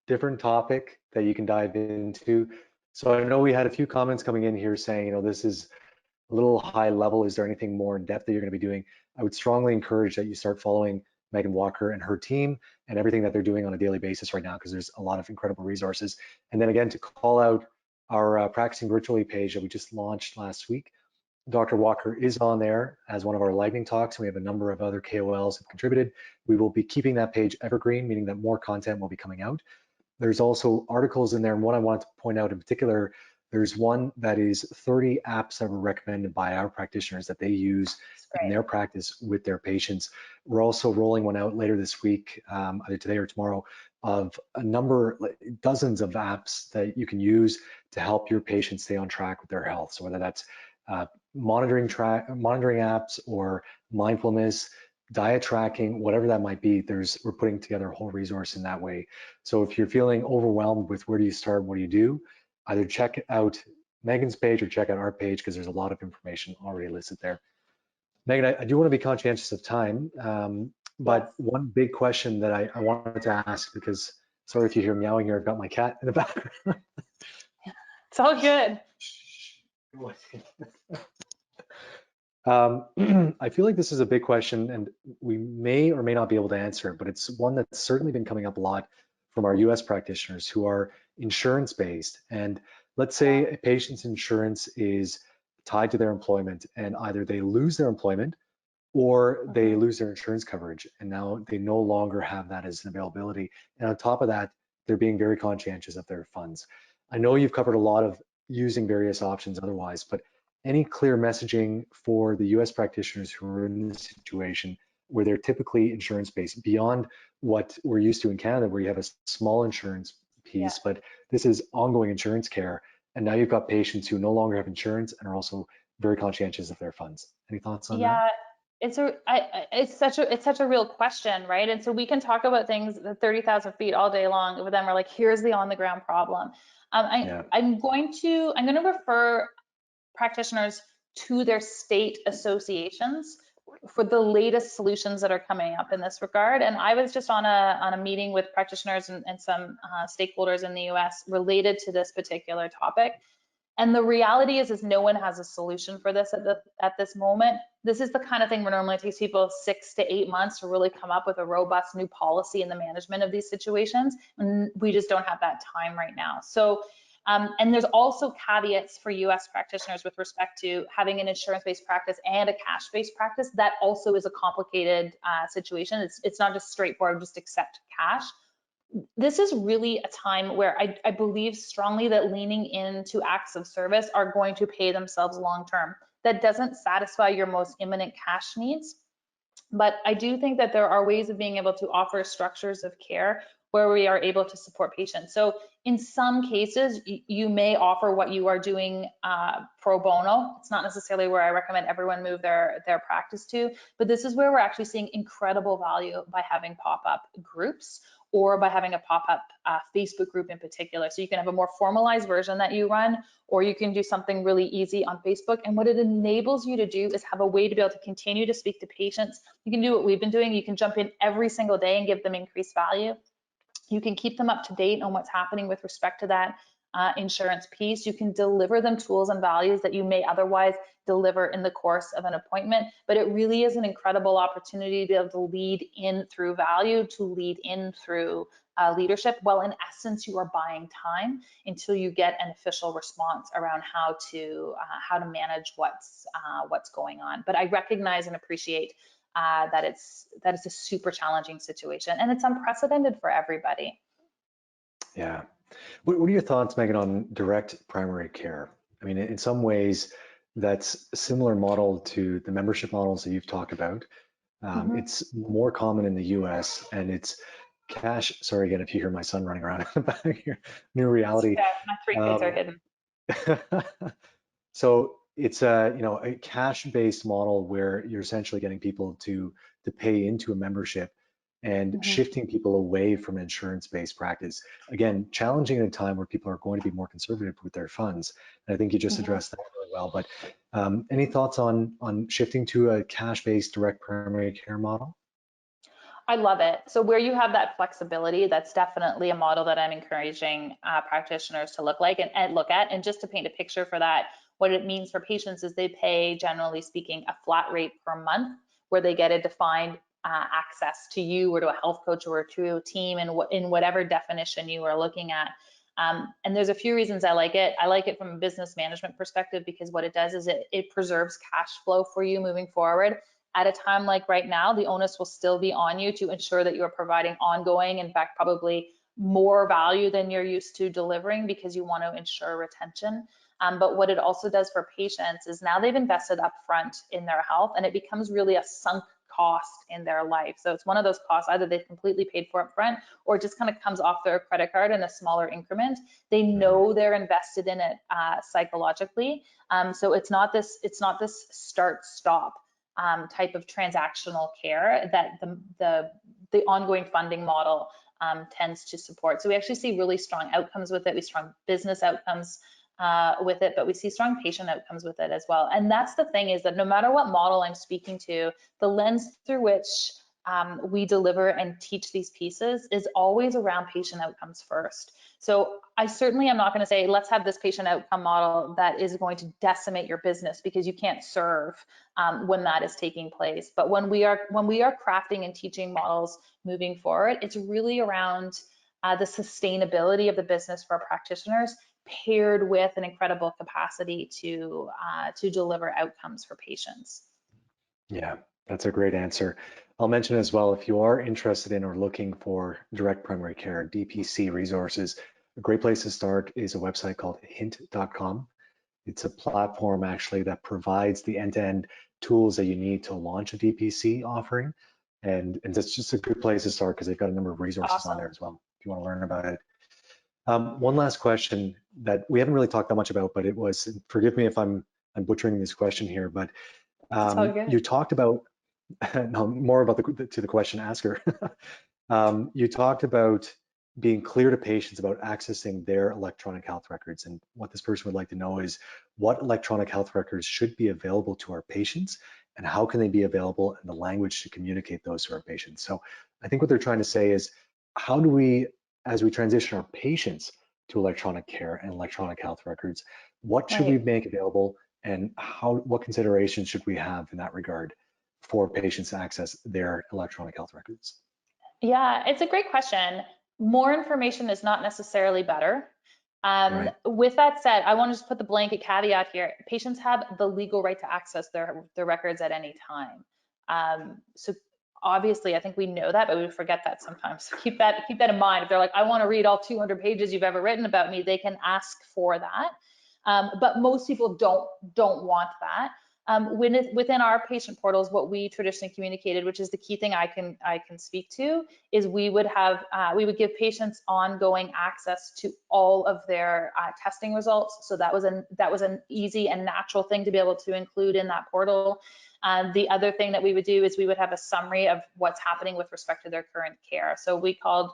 Speaker 1: different topic that you can dive into. So I know we had a few comments coming in here saying, this is a little high level. Is there anything more in depth that you're going to be doing? I would strongly encourage that you start following Meghan Walker and her team and everything that they're doing on a daily basis right now, because there's a lot of incredible resources. And then again, to call out our Practicing Virtually page that we just launched last week. Dr. Walker is on there as one of our lightning talks, and we have a number of other KOLs have contributed. We will be keeping that page evergreen, meaning that more content will be coming out. There's also articles in there, and what I wanted to point out in particular, there's one that is 30 apps that were recommended by our practitioners that they use in their practice with their patients. We're also rolling one out later this week, either today or tomorrow, of a number, dozens of apps that you can use to help your patients stay on track with their health. So whether that's monitoring apps or mindfulness, diet tracking, whatever that might be, we're putting together a whole resource in that way. So if you're feeling overwhelmed with where do you start, what do you do, either check out Megan's page or check out our page, because there's a lot of information already listed there. Megan, I do want to be conscientious of time, but one big question that I wanted to ask, because sorry if you hear meowing here, I've got my cat in the background.
Speaker 2: It's all good.
Speaker 1: I feel like this is a big question, and we may or may not be able to answer it, but it's one that's certainly been coming up a lot from our US practitioners who are insurance-based. And let's say a patient's insurance is tied to their employment, and either they lose their employment or they lose their insurance coverage, and now they no longer have that as an availability. And on top of that, they're being very conscientious of their funds. I know you've covered a lot of using various options otherwise, but any clear messaging for the US practitioners who are in this situation where they're typically insurance-based beyond what we're used to in Canada, where you have a small insurance piece, but this is ongoing insurance care. And now you've got patients who no longer have insurance and are also very conscientious of their funds. Any thoughts on that?
Speaker 2: It's such a real question, right? And so we can talk about things at 30,000 feet all day long, but then we're like, here's the on the ground problem. I'm going to refer practitioners to their state associations for the latest solutions that are coming up in this regard. And I was just on a meeting with practitioners and some stakeholders in the US related to this particular topic. And the reality is no one has a solution for this at this moment. This is the kind of thing where normally it takes people 6 to 8 months to really come up with a robust new policy in the management of these situations. And we just don't have that time right now. So, and there's also caveats for US practitioners with respect to having an insurance-based practice and a cash-based practice. That also is a complicated situation. It's not just straightforward, just accept cash. This is really a time where I believe strongly that leaning into acts of service are going to pay themselves long-term. That doesn't satisfy your most imminent cash needs, but I do think that there are ways of being able to offer structures of care where we are able to support patients. So in some cases, you may offer what you are doing pro bono. It's not necessarily where I recommend everyone move their practice to, but this is where we're actually seeing incredible value by having pop-up groups or by having a pop-up Facebook group in particular. So you can have a more formalized version that you run, or you can do something really easy on Facebook. And what it enables you to do is have a way to be able to continue to speak to patients. You can do what we've been doing. You can jump in every single day and give them increased value. You can keep them up to date on what's happening with respect to that insurance piece. You can deliver them tools and values that you may otherwise deliver in the course of an appointment, but it really is an incredible opportunity to be able to lead in through value, to lead in through leadership. Well, in essence, you are buying time until you get an official response around how to manage what's going on. But I recognize and appreciate that it's a super challenging situation, and it's unprecedented for everybody.
Speaker 1: Yeah, What are your thoughts, Megan, on direct primary care? I mean, in some ways, that's a similar model to the membership models that you've talked about.
Speaker 2: Mhm.
Speaker 1: It's more common in the US and it's cash. Sorry again if you hear my son running around in the back here. New reality.
Speaker 2: Yeah, my three kids are
Speaker 1: Um,
Speaker 2: hidden.
Speaker 1: so it's a a cash-based model where you're essentially getting people to pay into a membership and
Speaker 2: Mhm.
Speaker 1: shifting people away from insurance-based practice. Again, challenging at a time where people are going to be more conservative with their funds. And I think you just
Speaker 2: Mhm.
Speaker 1: addressed that really well. But any thoughts on shifting to a cash-based direct primary care model?
Speaker 2: I love it. So where you have that flexibility, that's definitely a model that I'm encouraging practitioners to look at. And just to paint a picture for that, what it means for patients is they pay, generally speaking, a flat rate per month, where they get a defined access to you or to a health coach or to a team in whatever definition you are looking at. And there's a few reasons I like it. I like it from a business management perspective because what it does is it preserves cash flow for you moving forward. At a time like right now, the onus will still be on you to ensure that you are providing ongoing, in fact, probably more value than you're used to delivering because you want to ensure retention. But what it also does for patients is now they've invested upfront in their health and it becomes really a sunk cost in their life. So it's one of those costs either they've completely paid for upfront or it just kind of comes off their credit card in a smaller increment. They
Speaker 1: Mhm.
Speaker 2: know they're invested in it psychologically. So it's not this start stop type of transactional care that the ongoing funding model tends to support. So we actually see really strong outcomes with it. We see strong business outcomes with it, but we see strong patient outcomes with it as well. And that's the thing, is that no matter what model I'm speaking to, the lens through which we deliver and teach these pieces is always around patient outcomes first. So I certainly am not going to say, let's have this patient outcome model that is going to decimate your business, because you can't serve when that is taking place. But when we are crafting and teaching models moving forward, it's really around the sustainability of the business for practitioners, paired with an incredible capacity to deliver outcomes for patients.
Speaker 1: Yeah, that's a great answer. I'll mention as well, if you are interested in or looking for direct primary care, DPC resources, a great place to start is a website called hint.com. It's a platform actually that provides the end-to-end tools that you need to launch a DPC offering. And that's just a good place to start because they've got a number of resources on there
Speaker 2: Awesome.
Speaker 1: as well, if you want to learn about it. One last question that we haven't really talked that much about, but it was, forgive me if I'm butchering this question here, but
Speaker 2: It's all good.
Speaker 1: you talked about no, more about the question asker. You talked about being clear to patients about accessing their electronic health records. And what this person would like to know is what electronic health records should be available to our patients and how can they be available and the language to communicate those to our patients. So I think what they're trying to say is, how do we, as we transition our patients to electronic care and electronic health records, what should we
Speaker 2: Right.
Speaker 1: make available and what considerations should we have in that regard for patients to access their electronic health records?
Speaker 2: Yeah, it's a great question. More information is not necessarily better.
Speaker 1: Right.
Speaker 2: With that said, I want to just put the blanket caveat here. Patients have the legal right to access their records at any time. So obviously, I think we know that, but we forget that sometimes. So keep that in mind. If they're like, I want to read all 200 pages you've ever written about me, they can ask for that. But most people don't want that. Within our patient portals, what we traditionally communicated, which is the key thing I can speak to, is we would give patients ongoing access to all of their testing results. So that was an easy and natural thing to be able to include in that portal. The other thing that we would do is we would have a summary of what's happening with respect to their current care. So we called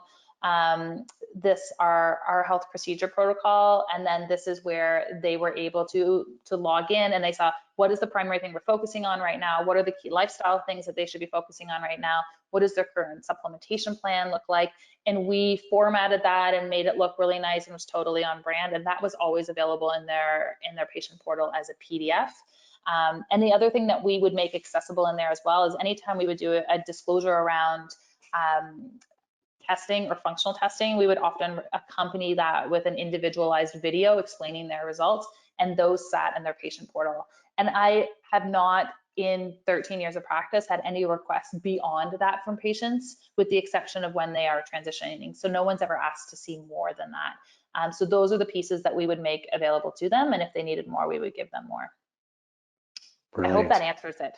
Speaker 2: this our health procedure protocol, and then this is where they were able to log in and they saw what is the primary thing we're focusing on right now, what are the key lifestyle things that they should be focusing on right now, what does their current supplementation plan look like, and we formatted that and made it look really nice and was totally on brand, and that was always available in their patient portal as a PDF. And the other thing that we would make accessible in there as well is anytime we would do a disclosure around testing or functional testing, we would often accompany that with an individualized video explaining their results, and those sat in their patient portal. And I have not, in 13 years of practice, had any requests beyond that from patients, with the exception of when they are transitioning. So no one's ever asked to see more than that. So those are the pieces that we would make available to them. And if they needed more, we would give them more.
Speaker 1: Brilliant.
Speaker 2: I hope that answers it.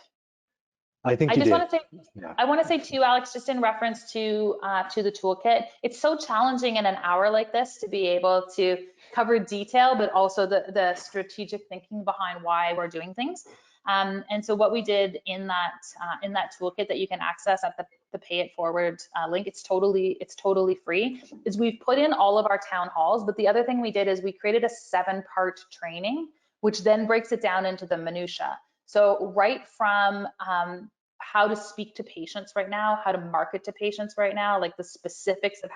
Speaker 1: I think
Speaker 2: I
Speaker 1: you
Speaker 2: just
Speaker 1: did.
Speaker 2: want to say,
Speaker 1: Yeah.
Speaker 2: I want to say too, Alex, just in reference to the toolkit, it's so challenging in an hour like this to be able to cover detail, but also the strategic thinking behind why we're doing things. And so what we did in that toolkit that you can access at the Pay It Forward link, it's totally free, is we've put in all of our town halls. But the other thing we did is we created a 7-part training, which then breaks it down into the minutia. So right from how to speak to patients right now, how to market to patients right now, like the specifics of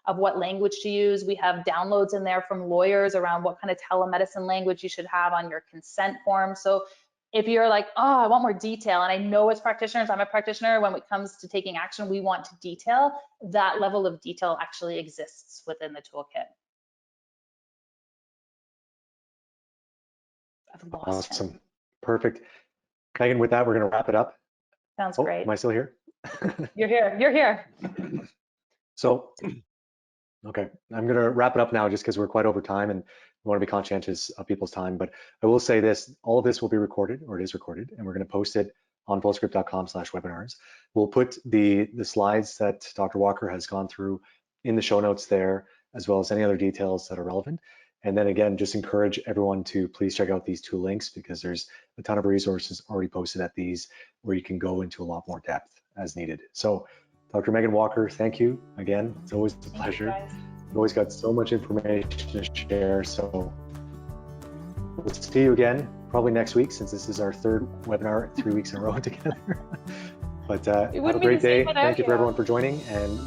Speaker 2: of what language to use. We have downloads in there from lawyers around what kind of telemedicine language you should have on your consent form. So if you're like, oh, I want more detail, and I know as practitioners, I'm a practitioner, when it comes to taking action, we want to detail, that level of detail actually exists within the toolkit. I've lost
Speaker 1: Awesome.
Speaker 2: him.
Speaker 1: Perfect. Meghan, with that, we're going to wrap it up.
Speaker 2: Sounds great.
Speaker 1: Am I still here?
Speaker 2: You're here. You're here.
Speaker 1: So, okay, I'm going to wrap it up now just because we're quite over time and we want to be conscientious of people's time. But I will say this, all of this will be recorded, or it is recorded, and we're going to post it on fullscript.com/webinars. We'll put the slides that Dr. Walker has gone through in the show notes there, as well as any other details that are relevant. And then again, just encourage everyone to please check out these 2 links, because there's a ton of resources already posted at these where you can go into a lot more depth as needed. So Dr. Meghan Walker, thank you again. It's always a pleasure. You've always got so much information to share. So we'll see you again probably next week, since this is our 3rd webinar 3 weeks in a row together. But have a great day. Thank you for everyone for joining, and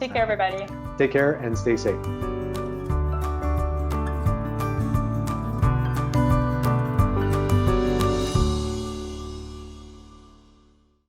Speaker 2: take care, everybody.
Speaker 1: Take care and stay safe.